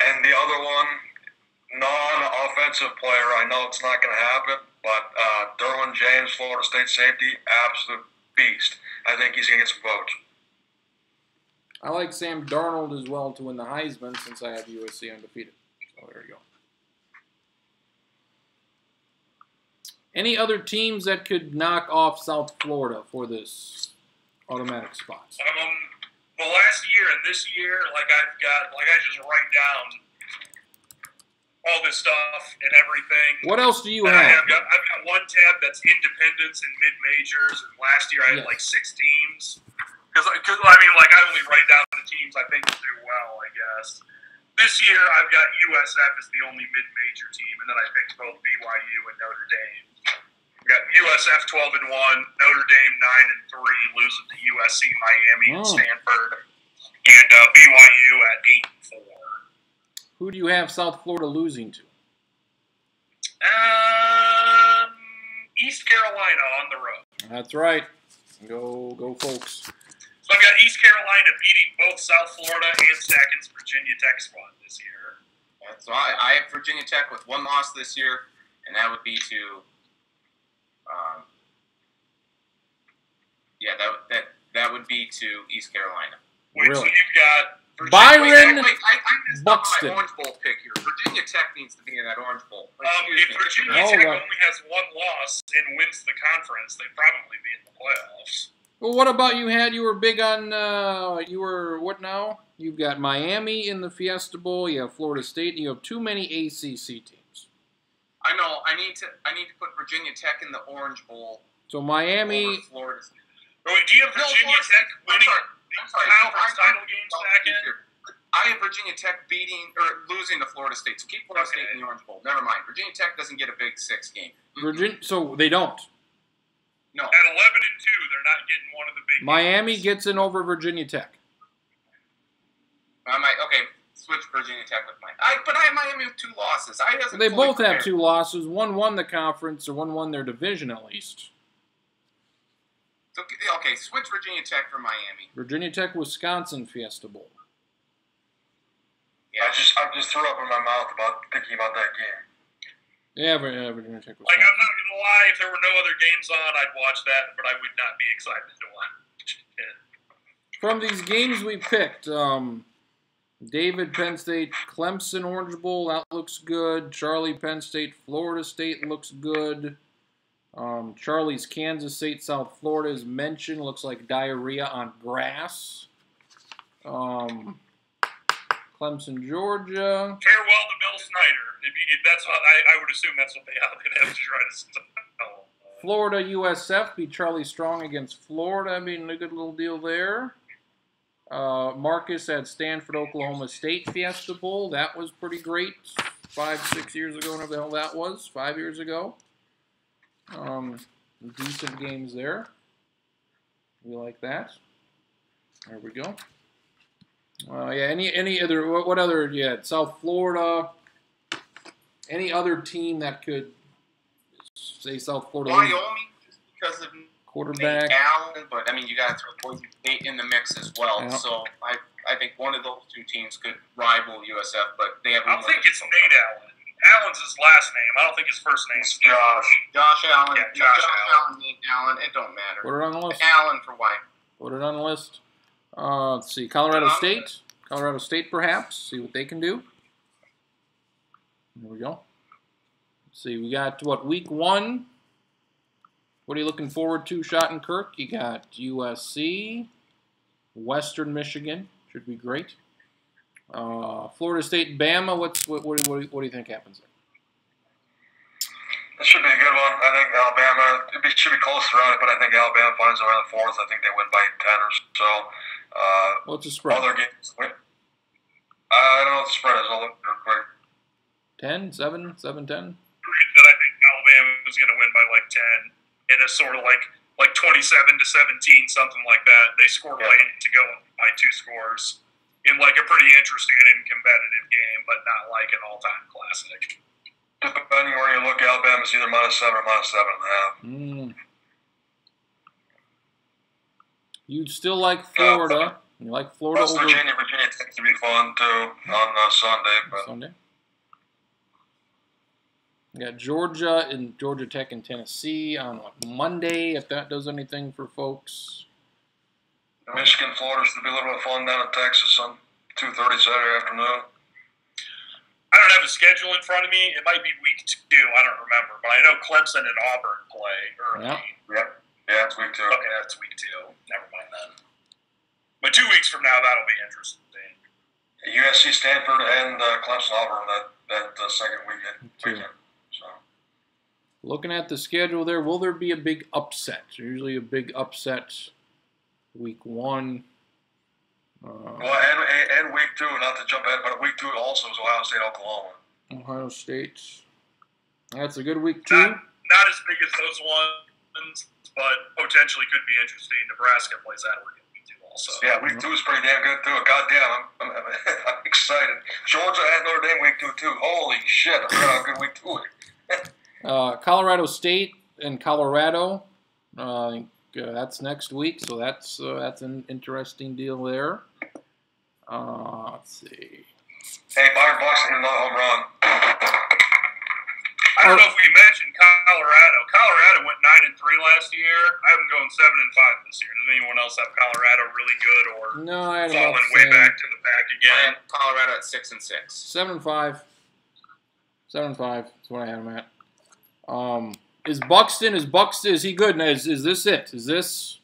Speaker 4: And the other one, non-offensive player, I know it's not going to happen, but Derwin James, Florida State safety, absolute beast. I think he's going to get some votes.
Speaker 1: I like Sam Darnold as well to win the Heisman since I have USC undefeated. So there you go. Any other teams that could knock off South Florida for this automatic spots?
Speaker 3: The last year and this year, I just write down all this stuff and everything.
Speaker 1: What else do you
Speaker 3: and
Speaker 1: have?
Speaker 3: I've got one tab that's independents and mid-majors, and last year I had 6 teams. Because I only write down the teams I think will do well, I guess. This year I've got USF as the only mid-major team, and then I picked both BYU and Notre Dame. I've got USF 12-1, Notre Dame 9-3, losing to USC, Miami, and Stanford, and BYU at 8-4.
Speaker 1: Who do you have South Florida losing to?
Speaker 3: East Carolina on the road.
Speaker 1: That's right. Go, folks.
Speaker 3: So I've got East Carolina beating both South Florida and Stacken's Virginia Tech squad this year.
Speaker 5: So I have Virginia Tech with 1 loss this year, and that would be to, that would be to East Carolina.
Speaker 3: Wait,
Speaker 1: really?
Speaker 3: So you've got
Speaker 1: Byron
Speaker 5: I missed up
Speaker 1: Buxton.
Speaker 5: my Orange Bowl pick here. Virginia Tech needs to be in that Orange Bowl.
Speaker 3: If Virginia Tech only has 1 loss and wins the conference, they'd probably be in the playoffs.
Speaker 1: Well, what about you were big on, what now? You've got Miami in the Fiesta Bowl, you have Florida State, and you have too many ACC teams.
Speaker 5: I know. I need to put Virginia Tech in the Orange Bowl.
Speaker 1: So Miami.
Speaker 5: Florida State.
Speaker 3: Wait, do you have Virginia Tech winning the conference title game back in?
Speaker 5: I have Virginia Tech losing to Florida State. So keep Florida State in the Orange Bowl. Never mind. Virginia Tech doesn't get a Big 6 game.
Speaker 1: So they don't.
Speaker 3: No. At 11-2, they're not getting one of the big
Speaker 1: Miami
Speaker 3: games.
Speaker 1: gets in over Virginia Tech.
Speaker 5: Switch Virginia Tech with mine. But I have Miami with 2 losses.
Speaker 1: They both have 2 losses. One won the conference, or one won their division at least.
Speaker 5: So, switch Virginia Tech for Miami.
Speaker 1: Virginia Tech, Wisconsin Fiesta Bowl.
Speaker 4: Yeah, I just threw up in my mouth thinking about that game.
Speaker 1: Yeah, Virginia Tech, Wisconsin.
Speaker 3: I'm not going to lie, if there were no other games on, I'd watch that, but I would not be excited to watch it.
Speaker 1: From these games we picked, David, Penn State, Clemson, Orange Bowl, that looks good. Charlie, Penn State, Florida State looks good. Charlie's Kansas State, South Florida is mentioned. Looks like diarrhea on grass. Clemson, Georgia.
Speaker 3: Farewell to Bill Snyder. That's what I would assume that's what how they'd have to try to spell.
Speaker 1: Florida, USF beat Charlie Strong against Florida. I mean, a good little deal there. Marcus at Stanford, Oklahoma State Fiesta Bowl. That was pretty great. 5-6 years ago, whatever the hell that was. 5 years ago. Decent games there. We like that. There we go. Yeah. Any other? What other? Yeah. South Florida. Any other team that could say South Florida?
Speaker 5: Wyoming, just because of
Speaker 1: quarterback.
Speaker 5: Allen, but I mean you got to throw Boise State in the mix as well.
Speaker 1: Yeah.
Speaker 5: So I think one of those two teams could rival USF, but they have.
Speaker 3: I think it's Nate Allen. Allen's his last name. I don't think his first name's
Speaker 5: Josh. Josh Allen.
Speaker 3: Yeah, Josh
Speaker 5: Allen. Nate Allen. It don't matter.
Speaker 1: Put it on the list.
Speaker 5: Allen for Wyoming.
Speaker 1: Put it on the list. Let's see. Colorado State. Colorado State, perhaps. See what they can do. There we go. Let's see. We got, what, week 1? What are you looking forward to, Schottenkirk? You got USC, Western Michigan. Should be great. Florida State, Bama. What do you think happens there?
Speaker 4: This should be a good one. I think Alabama, should be close around it, but I think Alabama finds their way in the 4th. I think they win by 10 or so.
Speaker 1: What's the spread?
Speaker 4: Other games. I don't know what the spread is. I'll look real quick.
Speaker 1: 10, 7, 10?
Speaker 3: That I think Alabama is going to win by like 10 in a sort of like 27-17, something like that. They scored late to go by 2 scores in like a pretty interesting and competitive game, but not like an all-time classic.
Speaker 4: Depending where you look, Alabama's either -7 or -7.5.
Speaker 1: You'd still like Florida. You like Florida
Speaker 4: West
Speaker 1: over
Speaker 4: Virginia tends to be fun too on Sunday. But
Speaker 1: Sunday. You got Georgia and Georgia Tech and Tennessee on Monday, if that does anything for folks.
Speaker 4: Michigan, Florida should be a little bit of fun down in Texas on 2:30 Saturday afternoon.
Speaker 3: I don't have a schedule in front of me. It might be week 2. I don't remember, but I know Clemson and Auburn play early.
Speaker 4: Yep. Yeah, it's week 2.
Speaker 3: Okay, that's week 2. Never mind then. But 2 weeks from now, that'll be interesting.
Speaker 4: USC, Stanford, and Clemson, Auburn that second weekend. So.
Speaker 1: Looking at the schedule there, will there be a big upset? Usually a big upset week 1.
Speaker 4: Well, and week 2, not to jump ahead, but week 2 also is Ohio State, Oklahoma.
Speaker 1: Ohio State. That's a good week 2.
Speaker 3: Not as big as those ones, but potentially could be interesting. Nebraska plays that week 2 also.
Speaker 4: Yeah, week 2 is pretty damn good too. Goddamn, I'm excited. Georgia and Notre Dame week 2 too. Holy shit! I forgot how good week 2 is.
Speaker 1: Colorado State and Colorado. I think that's next week, so that's an interesting deal there. Let's see.
Speaker 4: Hey, Byron Buxton hit another home run.
Speaker 3: I don't know if we mentioned Colorado. Colorado went 9-3 last year. I have them going 7-5 this year. Does anyone else have Colorado really good or
Speaker 1: no, I had
Speaker 3: falling way back to the back again?
Speaker 5: Colorado at 6-6.
Speaker 1: 7-5. 7-5 is what I had them at. Is Buxton? Is he good? Is this it? Is this?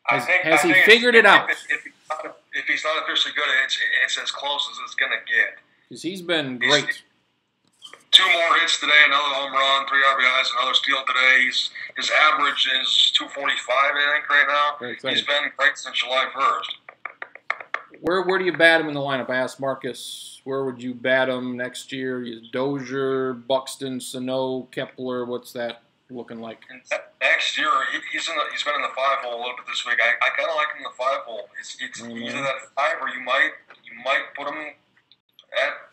Speaker 1: Has he figured it out?
Speaker 4: If he's not officially good, it's as close as it's gonna get.
Speaker 1: Because he's been great.
Speaker 4: 2 more hits today, another home run, 3 RBIs, another steal today. His average is 245, I think, right now. He's been great since July 1st.
Speaker 1: Where do you bat him in the lineup? I asked Marcus, where would you bat him next year? Dozier, Buxton, Sano, Kepler. What's that looking like?
Speaker 4: Next year, he's been in the 5-hole a little bit this week. I kind of like him in the 5-hole. It's either that 5 or you might put him at.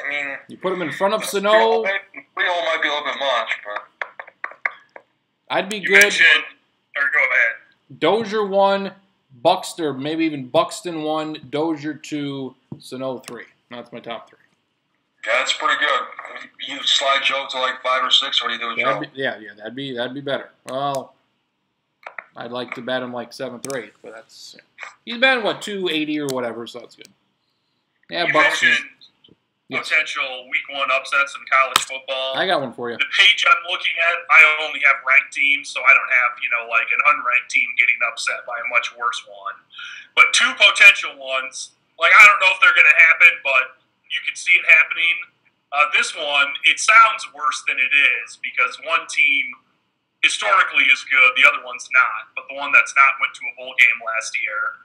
Speaker 4: I mean,
Speaker 1: you put him in front of Sano.
Speaker 4: 3-hole might be a little bit much, but
Speaker 1: I'd be good.
Speaker 3: Or go ahead.
Speaker 1: Dozier 1, Buxton, maybe even Buxton 1, Dozier 2, Sano 3. That's my top 3.
Speaker 4: Yeah, that's pretty good. You slide Joe to like 5 or 6, or do you do a Joe?
Speaker 1: That'd be better. Well, I'd like to bat him like 7th or 8th, but that's he's batting 280 or whatever, so that's good. Yeah, Buxton.
Speaker 3: potential week 1 upsets in college football.
Speaker 1: I got one for you.
Speaker 3: The page I'm looking at, I only have ranked teams, so I don't have, like an unranked team getting upset by a much worse one. But 2 potential ones, like I don't know if they're going to happen, but you can see it happening. This one, it sounds worse than it is because one team historically is good, the other one's not. But the one that's not went to a bowl game last year.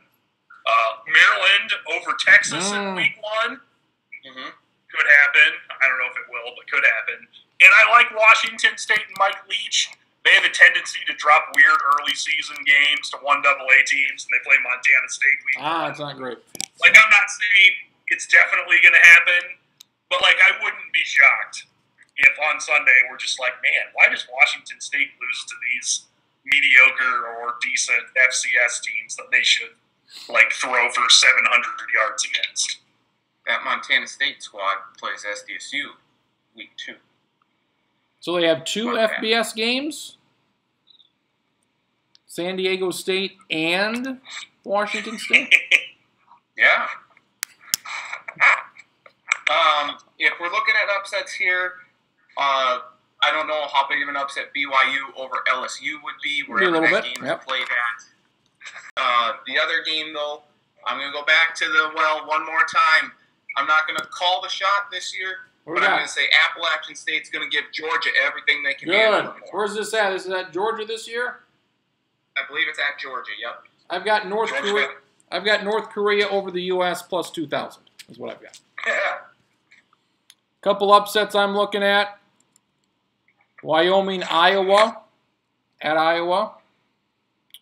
Speaker 3: Maryland over Texas in week 1. Mm-hmm. Could happen. I don't know if it will, but could happen. And I like Washington State and Mike Leach. They have a tendency to drop weird early season games to 1AA teams, and they play Montana State week 1.
Speaker 1: It's not great.
Speaker 3: Like, I'm not saying it's definitely going to happen, but, like, I wouldn't be shocked if on Sunday we're just like, man, why does Washington State lose to these mediocre or decent FCS teams that they should, like, throw for 700 yards against?
Speaker 5: That Montana State squad plays SDSU week 2.
Speaker 1: So they have 2 FBS games? San Diego State and Washington State?
Speaker 5: Yeah. If we're looking at upsets here, I don't know how big of an upset BYU over LSU would be, wherever that game is played at. The other game, though, I'm going to go back to one more time. I'm not going to call the shot this year, but I'm going to say Appalachian State's going to give Georgia everything they can handle.
Speaker 1: Where's this at? Is it at Georgia this year?
Speaker 5: I believe it's at Georgia, yep.
Speaker 1: I've got North Korea over the U.S. plus 2,000 is what I've got.
Speaker 5: Yeah.
Speaker 1: Couple upsets I'm looking at. Wyoming, Iowa, at Iowa.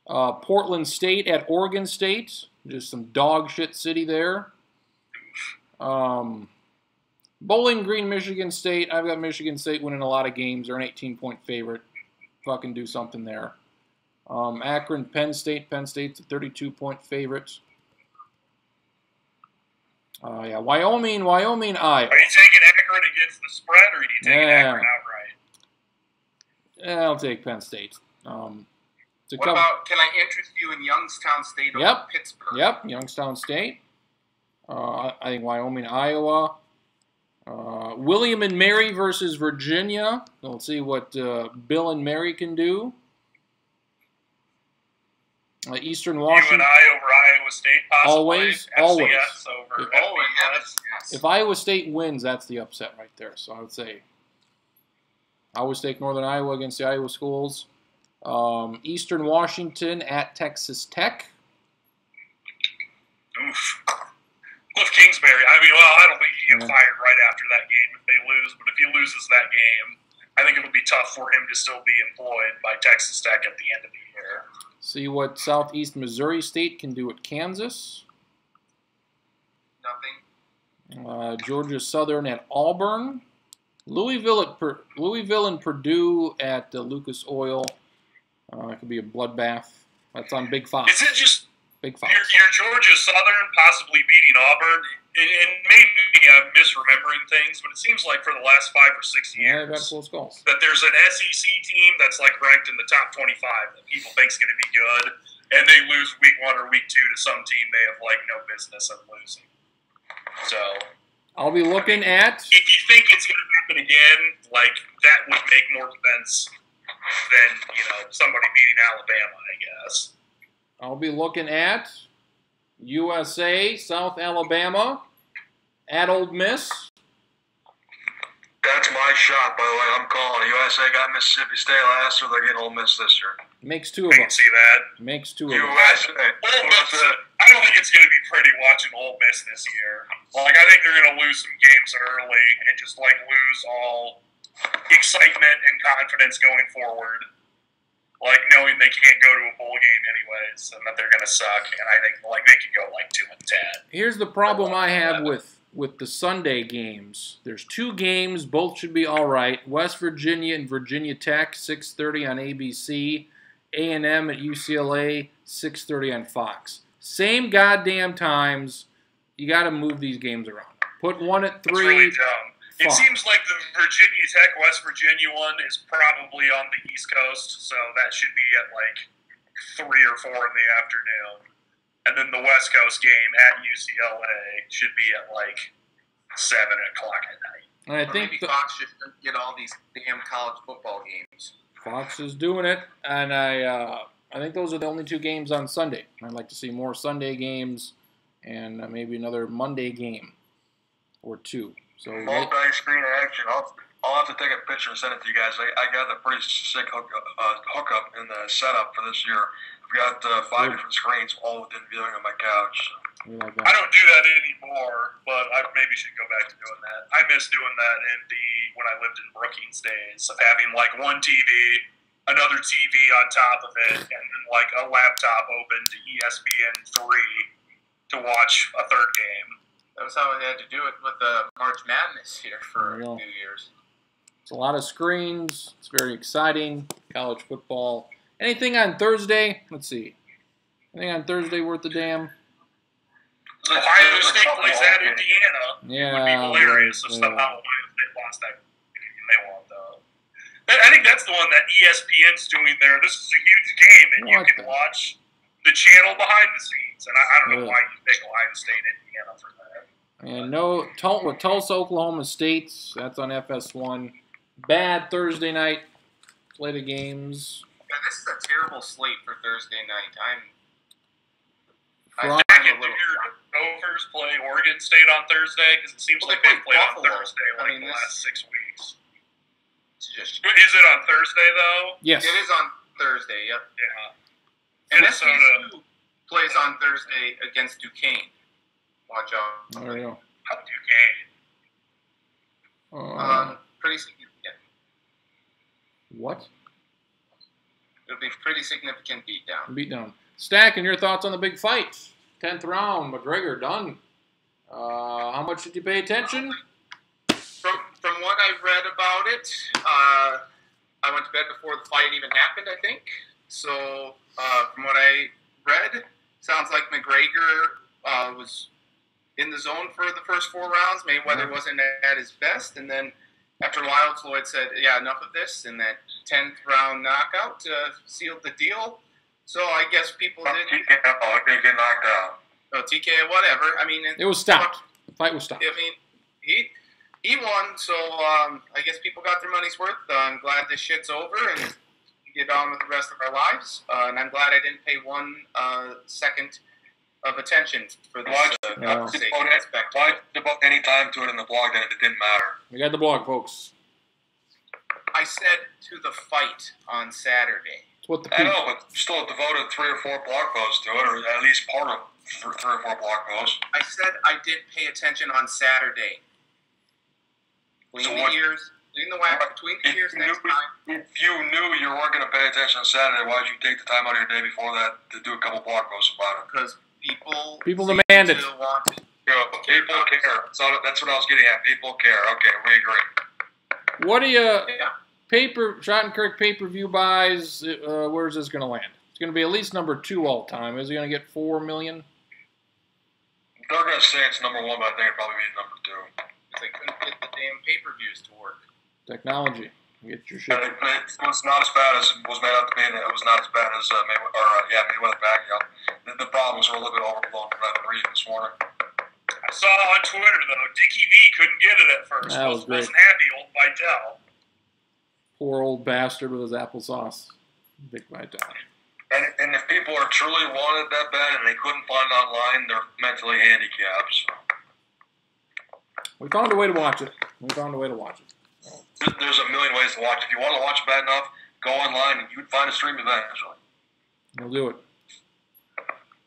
Speaker 1: Portland State at Oregon State. Just some dog shit city there. Bowling Green, Michigan State. I've got Michigan State winning a lot of games. They're an 18-point favorite. Fucking do something there. Akron, Penn State. Penn State's a 32-point favorite. Wyoming, Iowa.
Speaker 3: Are you taking Akron against the spread, or are you taking Akron outright?
Speaker 1: Yeah, I'll take Penn State.
Speaker 5: What about, can I interest you in Youngstown State over Pittsburgh?
Speaker 1: Yep, Youngstown State. I think Wyoming, Iowa. William and Mary versus Virginia. Let's see what Bill and Mary can do. Eastern Washington.
Speaker 3: UNI over Iowa State, possibly.
Speaker 1: Always.
Speaker 3: FCS over FBS.
Speaker 1: If Iowa State wins, that's the upset right there. So I would say Iowa State, Northern Iowa against the Iowa schools. Eastern Washington at Texas Tech.
Speaker 3: Oof. Cliff Kingsbury. I don't think he can get fired right after that game if they lose. But if he loses that game, I think it'll be tough for him to still be employed by Texas Tech at the end of the year.
Speaker 1: See what Southeast Missouri State can do at Kansas.
Speaker 5: Nothing.
Speaker 1: Georgia Southern at Auburn. Louisville and Purdue at Lucas Oil. It could be a bloodbath. That's on Big Fox.
Speaker 3: Is it just
Speaker 1: Big Fox?
Speaker 3: Your Georgia Southern possibly beating Auburn, and maybe I'm misremembering things, but it seems like for the last 5 or 6 years,
Speaker 1: they've got close calls.
Speaker 3: That there's an SEC team that's like ranked in the top 25 that people think is going to be good, and they lose week 1 or week 2 to some team they have like no business of losing. So
Speaker 1: I'll be looking at.
Speaker 3: If you think it's going to happen again, like that would make more sense than somebody beating Alabama, I guess.
Speaker 1: I'll be looking at USA, South Alabama, at Ole Miss.
Speaker 4: That's my shot, by the way. I'm calling. USA got Mississippi State last year. They're getting Ole Miss this year.
Speaker 1: Makes 2 of us.
Speaker 3: I can see that.
Speaker 1: Makes 2 of us.
Speaker 4: USA.
Speaker 3: Ole Miss, I don't think it's going to be pretty watching Ole Miss this year. Like, I think they're going to lose some games early and just, lose all excitement and confidence going forward. Like, knowing they can't go to a bowl game anyways and that they're going to suck. And I think, they could go, 2-10.
Speaker 1: Here's the problem I have with the Sunday games. There's 2 games. Both should be all right. West Virginia and Virginia Tech, 6:30 on ABC. A&M at UCLA, 6:30 on Fox. Same goddamn times. You got to move these games around. Put one at 3.
Speaker 3: It's really dumb. It seems like the Virginia Tech, West Virginia one is probably on the East Coast, so that should be at 3 or 4 in the afternoon. And then the West Coast game at UCLA should be at 7 o'clock at night.
Speaker 1: And I think
Speaker 5: maybe Fox should get all these damn college football games.
Speaker 1: Fox is doing it, and I think those are the only 2 games on Sunday. I'd like to see more Sunday games and maybe another Monday game or 2. So
Speaker 4: multi-screen action. I'll have to take a picture and send it to you guys. I got a pretty sick hookup in the setup for this year. I've got 5 different screens, all within viewing on my couch.
Speaker 1: Like
Speaker 3: I don't do that anymore, but I maybe should go back to doing that. I miss doing that when I lived in Brookings days, of having like one TV, another TV on top of it, and then like a laptop open to ESPN3 to watch a third game.
Speaker 5: That was how we had to do it with the March Madness here for a few years.
Speaker 1: It's a lot of screens. It's very exciting. College football. Anything on Thursday? Let's see. Anything on Thursday worth the damn?
Speaker 3: Ohio State plays at Indiana.
Speaker 1: Yeah.
Speaker 3: It would be hilarious if somehow Ohio State lost that game. They won't, though. I think that's the one that ESPN's doing there. This is a huge game, and you can watch the channel behind the scenes. And I don't know why you pick Ohio State and Indiana for that.
Speaker 1: And with Tulsa, Oklahoma State, that's on FS1. Bad Thursday night slate of games.
Speaker 5: Yeah, this is a terrible slate for Thursday night.
Speaker 3: Do your Gophers play Oregon State on Thursday? Because it seems like they play on Thursday the last 6 weeks. Is it on Thursday, though?
Speaker 1: Yes.
Speaker 5: It is on Thursday, yep.
Speaker 3: Yeah.
Speaker 5: And SVU plays on Thursday against Duquesne. Watch out.
Speaker 1: There you go.
Speaker 5: Duquesne. Pretty significant.
Speaker 1: What?
Speaker 5: It'll be a pretty significant beatdown.
Speaker 1: Stack, and your thoughts on the big fight? 10th round, McGregor done. How much did you pay attention?
Speaker 5: From what I read about it, I went to bed before the fight even happened, I think. So, from what I read, sounds like McGregor was in the zone for the first 4 rounds. Mayweather wasn't at his best, and then after a while, Floyd said, yeah, enough of this, and that 10th round knockout sealed the deal. So I guess people did.
Speaker 4: TKO, didn't get knocked out.
Speaker 5: Oh, TKO, whatever. I mean,
Speaker 1: it was stopped. The fight was stopped.
Speaker 5: I mean, he won, so I guess people got their money's worth. I'm glad this shit's over and get on with the rest of our lives. And I'm glad I didn't pay 1 second of attention for this conversation.
Speaker 4: Why devote any time to it in the blog that it didn't matter?
Speaker 1: We got the blog, folks.
Speaker 5: I said to the fight on Saturday.
Speaker 1: What the
Speaker 4: I know, but still devoted 3 or 4 blog posts to it, or at least part of 3 or 4 blog posts.
Speaker 5: I said I didn't pay attention on Saturday. Between the years next time.
Speaker 4: If you knew you weren't going to pay attention on Saturday, why did you take the time out of your day before that to do a couple blog posts about it?
Speaker 5: Because people
Speaker 1: demand it.
Speaker 4: People care. So that's what I was getting at. People care. Okay, we agree.
Speaker 1: What do you Schottenkirk pay-per-view buys? Where's this going to land? It's going to be at least number 2 all time. Is he going to get 4 million?
Speaker 4: They're going to say it's number 1, but I think it'll probably be number 2.
Speaker 5: They couldn't get the damn pay-per-views to work.
Speaker 1: Technology. Get your shit.
Speaker 4: It was not as bad as it was made out to be. It was not as bad as Mayweather Pacquiao. The problems were a little bit overblown for that reason this morning.
Speaker 3: I saw on Twitter, though, Dickie V couldn't get it at first.
Speaker 1: That was great.
Speaker 3: Wasn't happy, old Vitale.
Speaker 1: Poor old bastard with his applesauce. Big Vitale.
Speaker 4: And if people are truly wanted that bad and they couldn't find it online, they're mentally handicapped. So.
Speaker 1: We found a way to watch it. There's a
Speaker 4: million ways to watch it. If you want to watch it bad enough, go online and you'd find a stream eventually.
Speaker 1: We'll do it.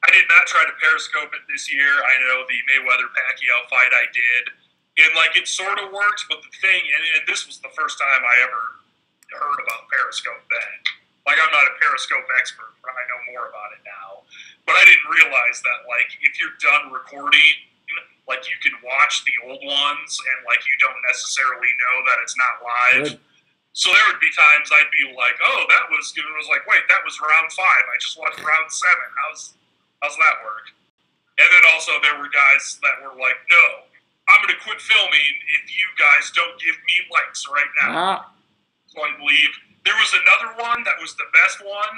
Speaker 3: I did not try to Periscope it this year. I know the Mayweather-Pacquiao fight I did. And, it sort of worked, but the thing, and this was the first time I ever heard about Periscope then. I'm not a Periscope expert, but I know more about it now. But I didn't realize that, if you're done recording, you can watch the old ones, and, you don't necessarily know that it's not live.
Speaker 1: Good.
Speaker 3: So there would be times I'd be like, oh, that was good. It was like, wait, that was round 5. I just watched round 7. How's that work? And then also there were guys that were like, no, I'm going to quit filming if you guys don't give me likes right now. So I'd leave. There was another one that was the best one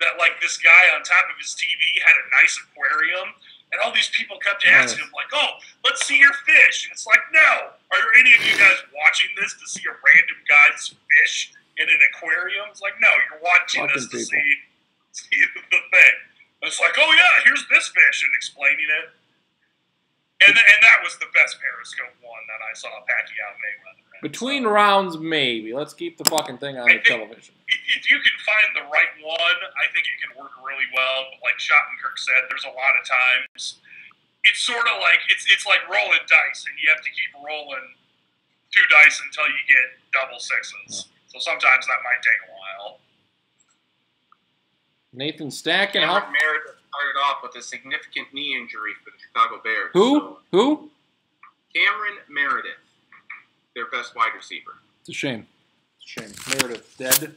Speaker 3: that, this guy on top of his TV had a nice aquarium, And all these people kept asking him, like, oh, let's see your fish. And it's like, no. Are there any of you guys watching this to see a random guy's fish in an aquarium? It's like, no, you're watching this to see the thing. And it's like, oh, yeah, here's this fish, and explaining it. And that was the best Periscope one that I saw, Pacquiao Mayweather.
Speaker 1: Between rounds, maybe. Let's keep the fucking thing on the television.
Speaker 3: If you can find the right one, I think it can work really well. But like Schottenkirk said, there's a lot of times it's sort of like it's like rolling dice, and you have to keep rolling 2 dice until you get double sixes. So sometimes that might take a while.
Speaker 1: Nathan Stacking.
Speaker 5: Cameron Meredith started off with a significant knee injury for the Chicago Bears.
Speaker 1: Who?
Speaker 5: Cameron Meredith, their best wide receiver.
Speaker 1: It's a shame. Meredith dead.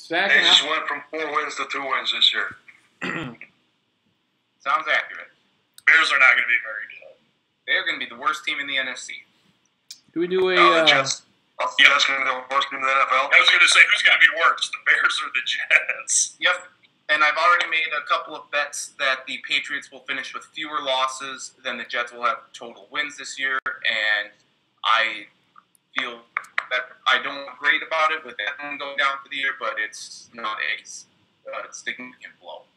Speaker 4: They just went from 4 wins to 2 wins this year.
Speaker 5: Sounds accurate.
Speaker 3: Bears are not going to be very good.
Speaker 5: They're going to be the worst team in the NFC.
Speaker 1: Do we do a...
Speaker 4: the Jets. The Jets going to be the worst team in the NFL?
Speaker 3: I was going to say, who's going to be worse, the Bears or the Jets?
Speaker 5: Yep. And I've already made a couple of bets that the Patriots will finish with fewer losses than the Jets will have total wins this year. And I feel that I don't feel great about it with them going down for the year, but it's not a significant blow.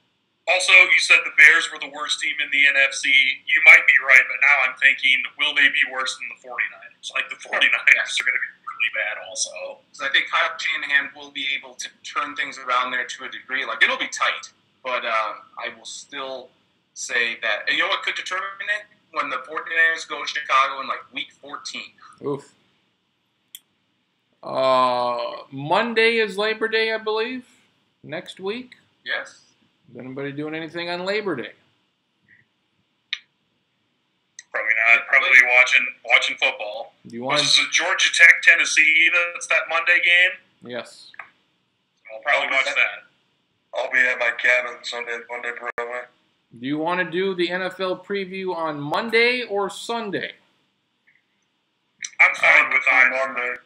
Speaker 3: Also, you said the Bears were the worst team in the NFC. You might be right, but now I'm thinking, will they be worse than the 49ers? Like, the 49ers are going to be really bad also.
Speaker 5: So I think Kyle Shanahan will be able to turn things around there to a degree. Like, it'll be tight, but I will still say that. And you know what could determine it? When the 49ers go to Chicago in, like, week 14.
Speaker 1: Oof. Monday is Labor Day, I believe. Next week.
Speaker 5: Yes.
Speaker 1: Is anybody doing anything on Labor Day?
Speaker 3: Probably not. Probably watching football.
Speaker 1: Do you want?
Speaker 3: This is Georgia Tech, Tennessee. That's that Monday game.
Speaker 1: Yes.
Speaker 3: I'll probably watch that.
Speaker 4: I'll be at my cabin Monday probably.
Speaker 1: Do you want to do the NFL preview on Monday or Sunday?
Speaker 3: I'm fine with either.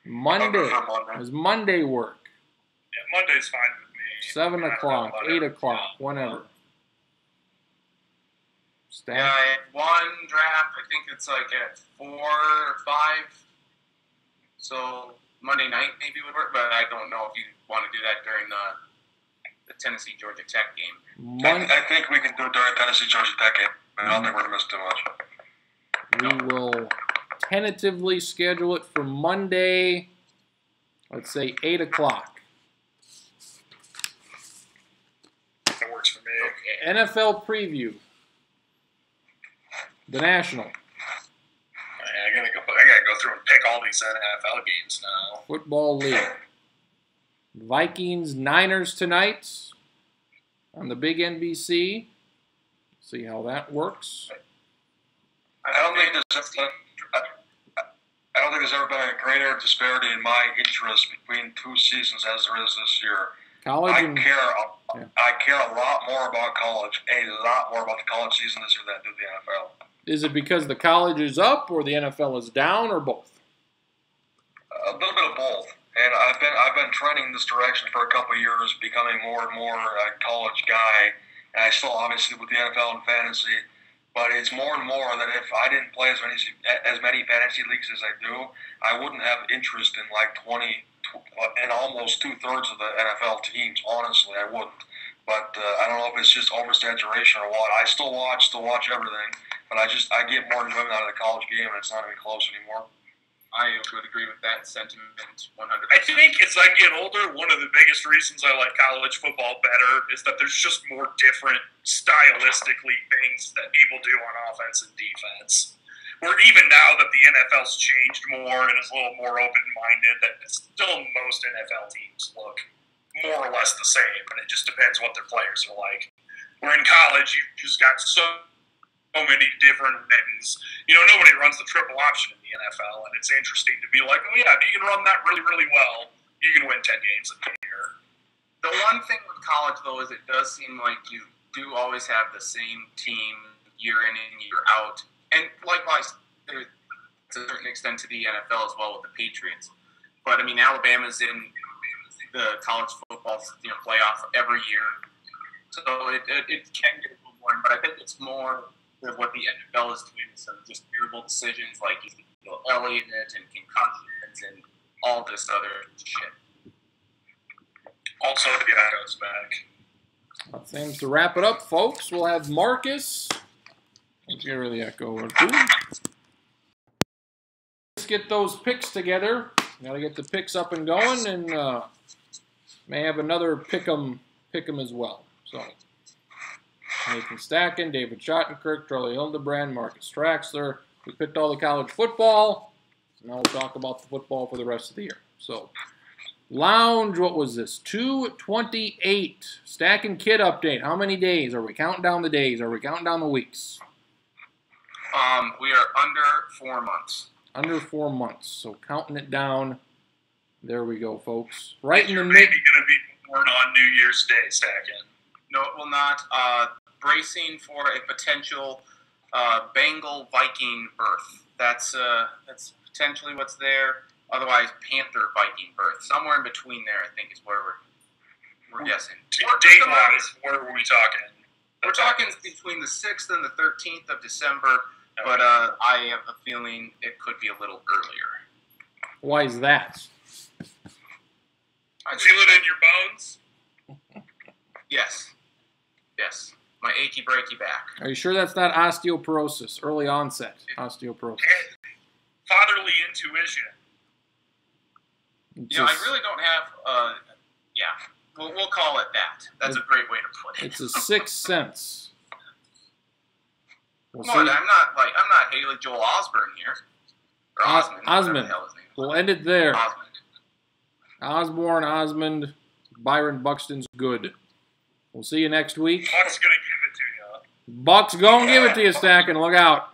Speaker 1: Monday. Does Monday work?
Speaker 3: Yeah, Monday's fine with me.
Speaker 1: 7 o'clock, 8 o'clock, whenever.
Speaker 5: Yeah, I had one draft. I think it's like at 4 or 5. So Monday night maybe would work, but I don't know if you want to do that during the Tennessee-Georgia Tech game.
Speaker 4: I think we can do it during Tennessee-Georgia Tech game. I don't think we're going to miss too much.
Speaker 1: We will tentatively schedule it for Monday, let's say 8 o'clock.
Speaker 3: That works for me.
Speaker 5: Okay.
Speaker 1: NFL preview. The National.
Speaker 3: I gotta go through and pick all these NFL games now.
Speaker 1: Football League. Vikings, Niners tonight on the big NBC. See how that works.
Speaker 4: I don't think there's ever been a greater disparity in my interest between 2 seasons as there is this year. I care a lot more about college, the college season this year than I do the NFL.
Speaker 1: Is it because the college is up or the NFL is down or both?
Speaker 4: A little bit of both. And I've been trending this direction for a couple of years, becoming more and more a college guy. And I still obviously with the NFL and fantasy, but it's more and more that if I didn't play as many fantasy leagues as I do, I wouldn't have interest in like 20 and almost 2/3 of the NFL teams. Honestly, I wouldn't. But I don't know if it's just oversaturation or what. I still watch everything, but I get more enjoyment out of the college game, and it's not even close anymore.
Speaker 5: I would agree with that sentiment 100%.
Speaker 3: I think as I get older, one of the biggest reasons I like college football better is that there's just more different stylistically things that people do on offense and defense. Where even now that the NFL's changed more and is a little more open-minded, that still most NFL teams look more or less the same, and it just depends what their players are like. Where in college, you've just got so many different things. You know, nobody runs the triple option in the NFL, and it's interesting to be like, oh yeah, if you can run that really, really well, you can win 10 games a year.
Speaker 5: The one thing with college, though, is it does seem like you do always have the same team year in and year out. And likewise, to a certain extent to the NFL as well with the Patriots. But, I mean, Alabama's in the college football playoff every year. So it can get a little for him, but I think it's more of what the NFL is doing, some just terrible decisions like Elliott and concussions and all this other shit.
Speaker 3: Also, Diaco's back.
Speaker 1: That seems to wrap it up, folks. We'll have Marcus. Let's get rid of the echo. Let's get those picks together. Got to get the picks up and going, and may have another pick'em as well. So, Nathan Stacken, David Schottenkirk, Charlie Hildebrand, Marcus Traxler. We picked all the college football. Now we'll talk about the football for the rest of the year. So, Lounge, what was this? 228. Stack and Kid update. How many days? Are we counting down the days? Are we counting down the weeks?
Speaker 5: We are under 4 months.
Speaker 1: Under 4 months. So counting it down. There we go, folks. Right in the
Speaker 3: mid. Maybe going to be born on New Year's Day, Stacking.
Speaker 5: No, it will not. Bracing for a potential Bengal Viking birth. That's potentially what's there. Otherwise, Panther Viking birth. Somewhere in between there, I think, is where we're guessing.
Speaker 3: Date-wise, where are we talking?
Speaker 5: We're talking between the 6th and the 13th of December, but I have a feeling it could be a little earlier.
Speaker 1: Why is that?
Speaker 3: Feel it in your bones?
Speaker 5: Yes. Yes. My achy, breaky back.
Speaker 1: Are you sure that's not osteoporosis? Early onset osteoporosis.
Speaker 3: Fatherly intuition.
Speaker 5: You know, I really don't have, we'll call it that. That's a great way to put it.
Speaker 1: It's a sixth sense.
Speaker 5: I'm not Haley Joel Osborne here. Or
Speaker 1: Osmond. We'll end it there. Osborne, Osmond, Byron Buxton's good. We'll see you next week.
Speaker 3: Buck's going to give it to you.
Speaker 1: Buck's going to give it to you, Stacken. Look out.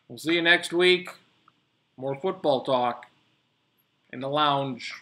Speaker 1: We'll see you next week. More football talk in the lounge.